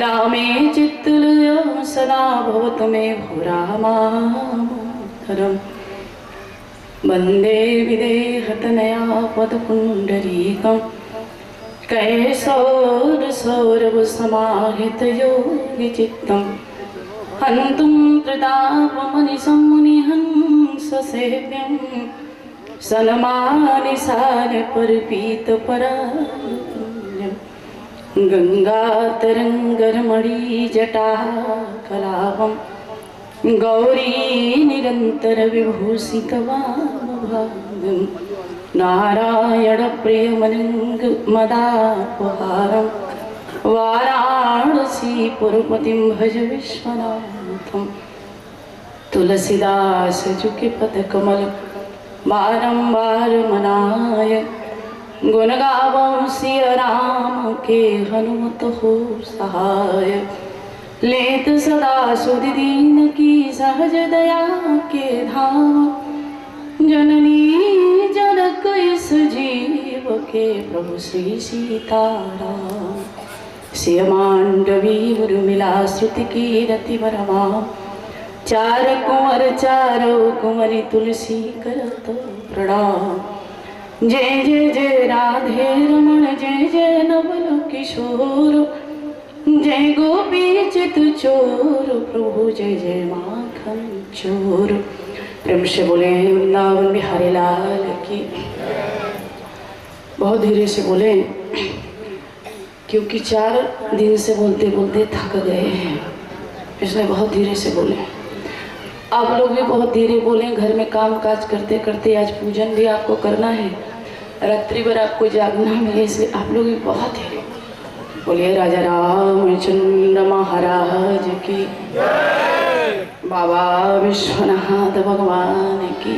रामे चित्तलयो सदा भवतु मे भो रामावतारम्। वन्दे विदेहतनया पदपुण्डरीकं कैशोरसौरभसमाहितयोगिचित्तं हन्तुं प्रतापमनिशं मुनिहंससेव्यं सनमानिसारपरिपीतपरायं गङ्गातरङ्गरमणिजटाकलापं गौरी निरन्तरविभूषितवामभागं नारायणप्रियमनङ्गमदापहारं वाराणसीपुरपतिं भज विश्वनाथं। तुलसीदास जुके पदकमल बारंबार मनाय गुण गावों सिय राम के हनुमत हो सहाय। लेत सदा सुधि दीन की सहज दया के धाम जननी जनक इस जीव के प्रभु श्री सीताराम। सिय मांडवी उर्मिला श्रुति की रति बरमा चार कुंवर चारों कुंवरी तुलसी करत प्रणाम। जय जय जय राधे रमण जय जय नवल किशोर जय गोपी चित चोर प्रभु जय जय माखन चोर। प्रेम से बोले वृंदावन बिहारी लाल की। बहुत धीरे से बोले क्योंकि 4 दिन से बोलते बोलते थक गए हैं, इसलिए बहुत धीरे से बोले। आप लोग भी बहुत धीरे बोलें। घर में काम काज करते करते आज पूजन भी आपको करना है, रात्रि भर आपको जागना है, इसलिए आप लोग भी बहुत धीरे बोलिए। राजा रामचंद्र महाराज की, बाबा विश्वनाथ भगवान की।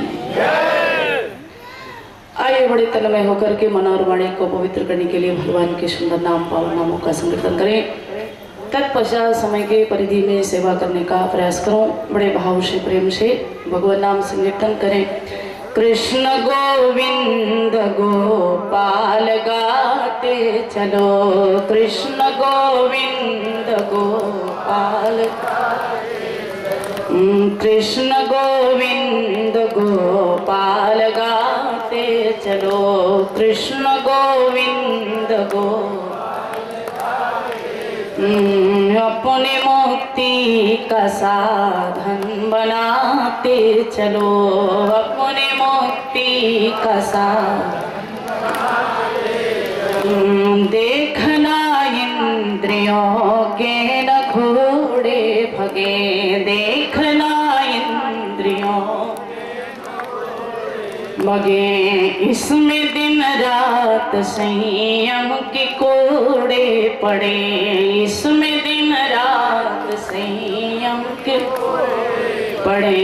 आइए बड़े तन्मय होकर के मन और वाणी को पवित्र करने के लिए भगवान के सुंदर नाम पावन नामों का संकीर्तन करें। तत्पश्चात समय के परिधि में सेवा करने का प्रयास करो। बड़े भाव से प्रेम से भगवान नाम संकीर्तन करें। कृष्ण गोविंद गोपाल गाते चलो, कृष्ण गोविंद गोपाल, कृष्ण गोविंद गोपाल गाते चलो, कृष्ण गोविंद गोपाल। अपने मुक्ति का साधन बनाते चलो, अपने मुक्ति का साधन। देखना इंद्रियों के न घोड़े भगे, देखना इंद्रियों भगे, इसमें दिन रात संयम के कोड़े पड़े, इसमें दिन रात संयम के पड़े।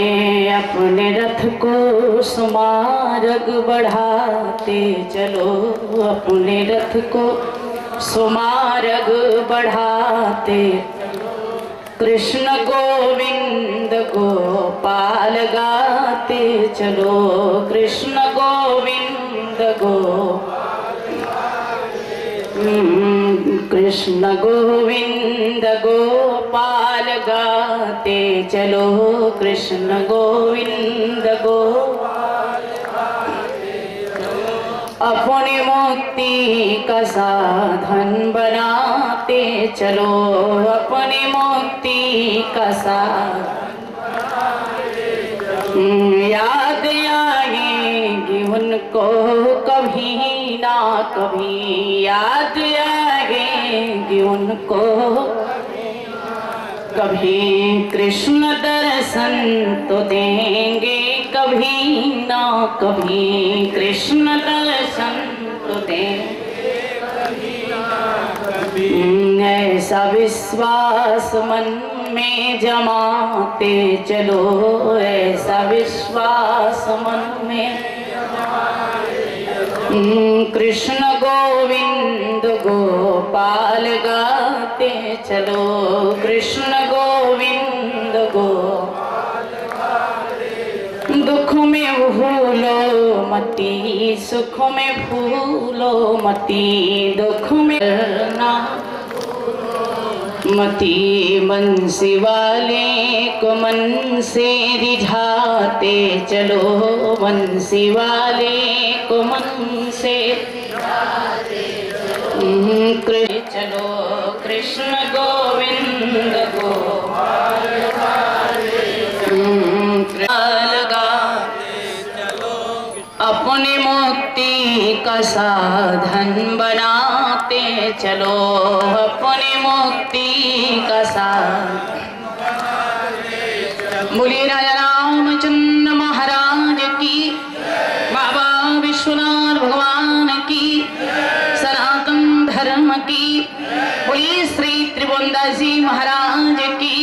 अपने रथ को सुमार्ग बढ़ाते चलो, अपने रथ को सुमार्ग बढ़ाते। कृष्ण गोविंद गोपाल गाते चलो, कृष्ण गोविंद गोपाल। कृष्ण गोविंद गोपाल गाते चलो, कृष्ण गोविंद गोपाल अपनी मुक्ति का साधन बनाते चलो, अपनी मुक्ति का साधन याद आएगी उनको कभी ना कभी, याद आएगी उनको कभी, कृष्ण दर्शन तो देंगे कभी ना कभी, कृष्ण दर्शन तो देंगे ऐसा विश्वास मन में जमाते चलो, ऐसा विश्वास मन में कृष्ण गोविंद गोपाल गाते चलो, कृष्ण गोविंद गोपाल दुख में भूलो मती, सुख में भूलो मती, दुख में ना मती, बंसी वाले को मन से रिझाते चलो, बंसी वाले को मन से चलो, कृष्ण गोविंद गोपाल अपनी मुक्ति का साधन बनाते चलो, अपनी मुक्ति का साधन। बोलिए राजा रामचंद्र महाराज की, बाबा विश्वनाथ भगवान की, सनातन धर्म की। बोलिए श्री त्रिभुवनदासी महाराज की।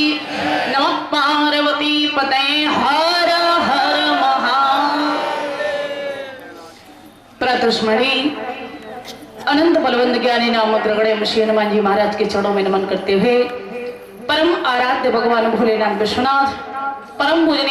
नमः पार्वती पते, हर हर प्रातस्मरणीय अनंत बलवंत ज्ञानी नामक रगड़े मुशी हनुमान जी महाराज के चरणों में नमन करते हुए परम आराध्य भगवान भोलेनाथ विश्वनाथ परम पूजनीय